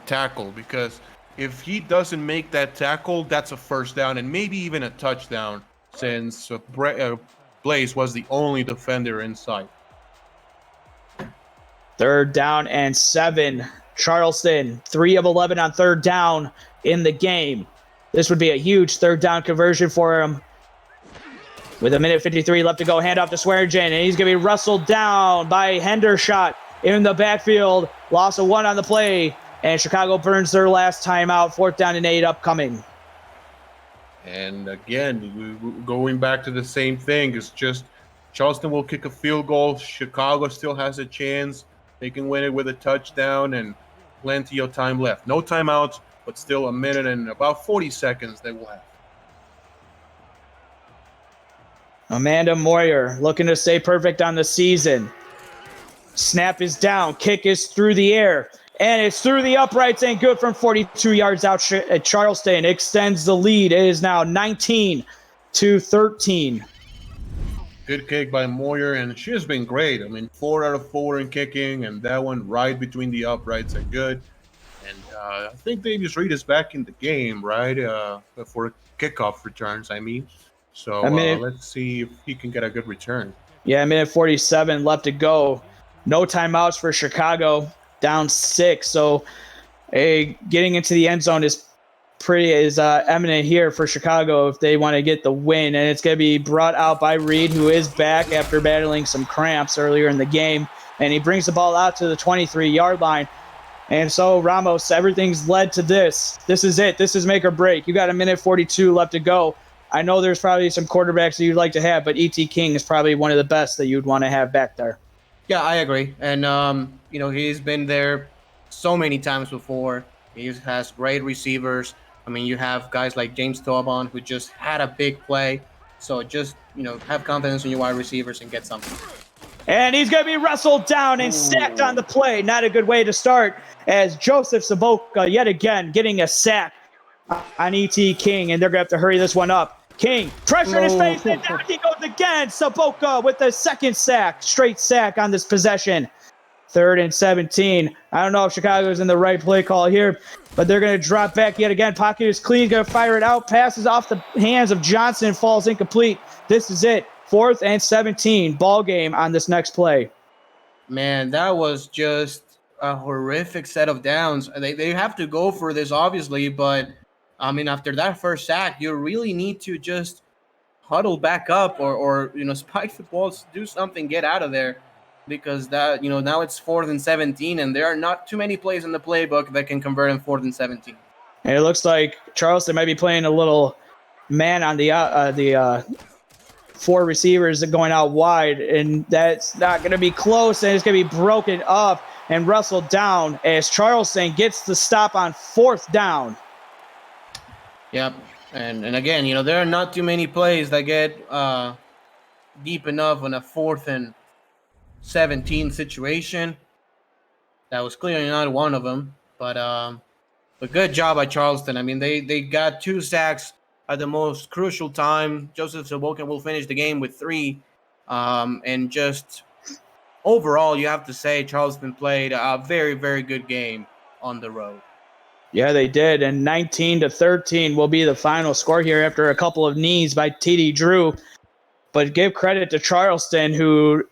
tackle, because if he doesn't make that tackle, that's a 1st down and maybe even a touchdown, since Blaze was the only defender inside. 3rd down and 7. Charleston, 3 of 11 on 3rd down in the game. This would be a huge 3rd down conversion for him. With 1:53 left to go, handoff to Swearingen, and he's going to be wrestled down by Hendershot in the backfield. Loss of 1 on the play, and Chicago burns their last timeout. 4th down and 8 upcoming. And again, going back to the same thing, it's just Charleston will kick a field goal. Chicago still has a chance. They can win it with a touchdown and plenty of time left. No timeouts, but still a minute and about 40 seconds they will have. Amanda Moyer looking to stay perfect on the season. Snap is down. Kick is through the air. And it's through the uprights and good from 42 yards out. Charleston extends the lead. It is now 19-13. Good kick by Moyer, and she has been great. I mean, 4 out of 4 in kicking, and that one right between the uprights are good. And I think Davis Reed is back in the game, right? For kickoff returns, I mean. So let's see if he can get a good return. Yeah, 1:47 left to go. No timeouts for Chicago. Down 6. So getting into the end zone is eminent here for Chicago if they want to get the win. And it's going to be brought out by Reed, who is back after battling some cramps earlier in the game. And he brings the ball out to the 23-yard line. And so, Ramos, everything's led to this. This is it. This is make or break. You got 1:42 left to go. I know there's probably some quarterbacks that you'd like to have, but E.T. King is probably one of the best that you'd want to have back there. Yeah, I agree. And, he's been there so many times before. He has great receivers. I mean, you have guys like James Tobon, who just had a big play. So just, have confidence in your wide receivers and get something. And he's going to be wrestled down and sacked on the play. Not a good way to start, as Joseph Saboka yet again getting a sack on E.T. King, and they're going to have to hurry this one up. King, pressure in his face, and down he goes again. Saboka with the 2nd sack, straight sack on this possession. 3rd and 17. I don't know if Chicago's in the right play call here, but they're going to drop back yet again. Pocket is clean, going to fire it out. Passes off the hands of Johnson, falls incomplete. This is it. 4th and 17. Ball game on this next play. Man, that was just a horrific set of downs. They have to go for this, obviously, but I mean, after that first sack, you really need to just huddle back up or spike the balls, do something, get out of there, because that, now it's 4th and 17, and there are not too many plays in the playbook that can convert in 4th and 17. And it looks like Charleston might be playing a little man on the 4 receivers going out wide, and that's not going to be close, and it's going to be broken up and wrestled down as Charleston gets the stop on 4th down. Yep. And again, there are not too many plays that get deep enough on a 4th and 17 situation. That was clearly not one of them, but good job by Charleston. I mean, they got 2 sacks at the most crucial time. Joseph Sobokan will finish the game with 3, and just overall, you have to say Charleston played a very, very good game on the road. Yeah, they did, and 19-13 will be the final score here after a couple of knees by TD Drew. But give credit to Charleston, who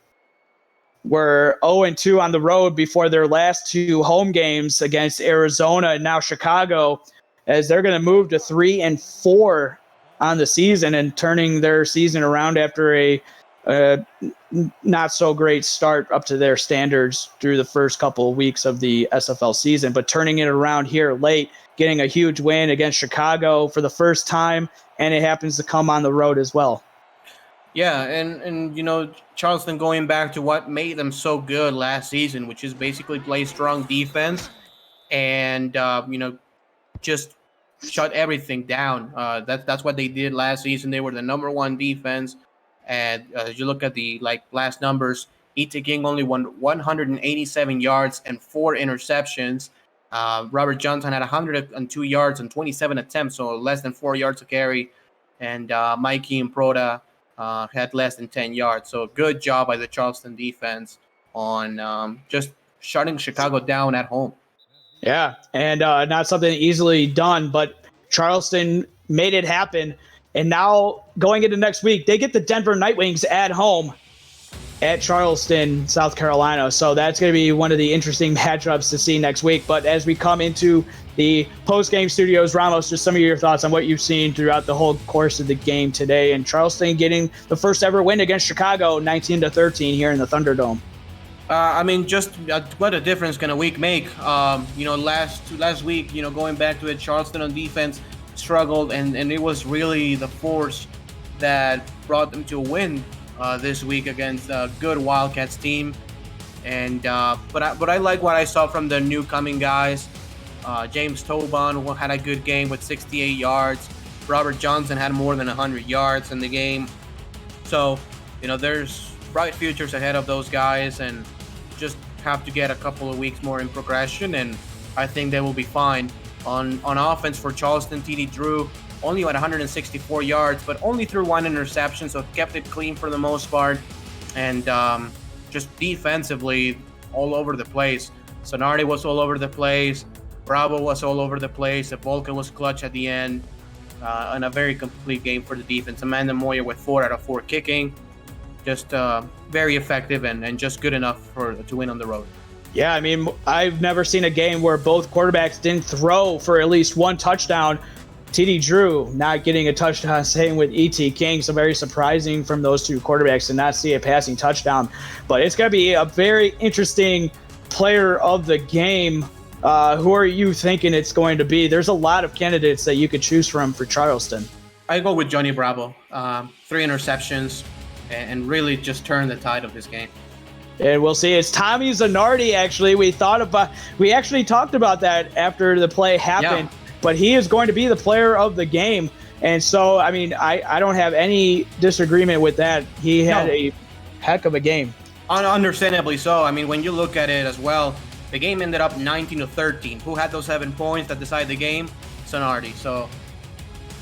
were 0-2 on the road before their last 2 home games against Arizona and now Chicago, as they're going to move to 3-4 on the season and turning their season around after a not so great start up to their standards through the first couple of weeks of the SFL season, but turning it around here late, getting a huge win against Chicago for the first time, and it happens to come on the road as well. Yeah, and Charleston going back to what made them so good last season, which is basically play strong defense and just shut everything down. That's what they did last season. They were the number 1 defense. And as you look at the last numbers, E.T. King only won 187 yards and 4 interceptions. Robert Johnson had 102 yards and 27 attempts, so less than 4 yards to carry. And Mikey and Proda had less than 10 yards. So good job by the Charleston defense on just shutting Chicago down at home. Yeah, and not something easily done, but Charleston made it happen. And now going into next week, they get the Denver Nightwings at home at Charleston, South Carolina. So that's going to be one of the interesting matchups to see next week. But as we come into the post-game studios, Ramos, just some of your thoughts on what you've seen throughout the whole course of the game today, and Charleston getting the first ever win against Chicago, 19-13 here in the Thunderdome. I mean, just what a difference can a week make? Last week, going back to it, Charleston on defense struggled, and it was really the force that brought them to a win this week against a good Wildcats team. And but I like what I saw from the new coming guys. James Tobon had a good game with 68 yards. Robert Johnson had more than 100 yards in the game. So, there's bright futures ahead of those guys, and just have to get a couple of weeks more in progression, and I think they will be fine. On offense for Charleston, TD Drew only had 164 yards, but only threw 1 interception, so kept it clean for the most part. And just defensively, all over the place. Sonardi was all over the place. Bravo was all over the place. Vulcan was clutch at the end. And a very complete game for the defense. Amanda Moyer with 4 out of 4 kicking. Just very effective and just good enough to win on the road. Yeah, I mean, I've never seen a game where both quarterbacks didn't throw for at least 1 touchdown. TD Drew not getting a touchdown, same with E.T. King. So very surprising from those 2 quarterbacks to not see a passing touchdown. But it's going to be a very interesting player of the game. Who are you thinking it's going to be? There's a lot of candidates that you could choose from for Charleston. I go with Johnny Bravo. 3 interceptions and really just turned the tide of this game. And we'll see. It's Tommy Zanardi, actually. We actually talked about that after the play happened, but he is going to be the player of the game. And so, I mean, I don't have any disagreement with that. He had a heck of a game. Understandably so. I mean, when you look at it as well, the game ended up 19-13. Who had those 7 points that decided the game? Zanardi. So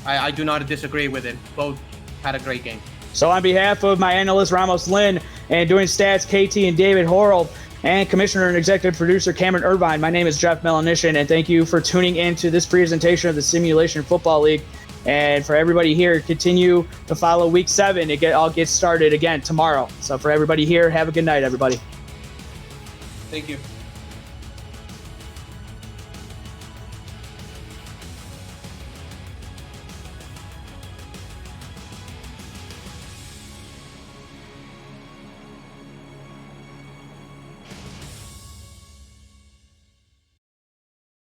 I do not disagree with it. Both had a great game. So on behalf of my analyst, Ramos Lynn, and doing stats, KT and David Horold, and Commissioner and Executive Producer Cameron Irvine, my name is Jeff Melanishin, and thank you for tuning in to this presentation of the Simulation Football League. And for everybody here, continue to follow Week 7. It all gets started again tomorrow. So for everybody here, have a good night, everybody. Thank you.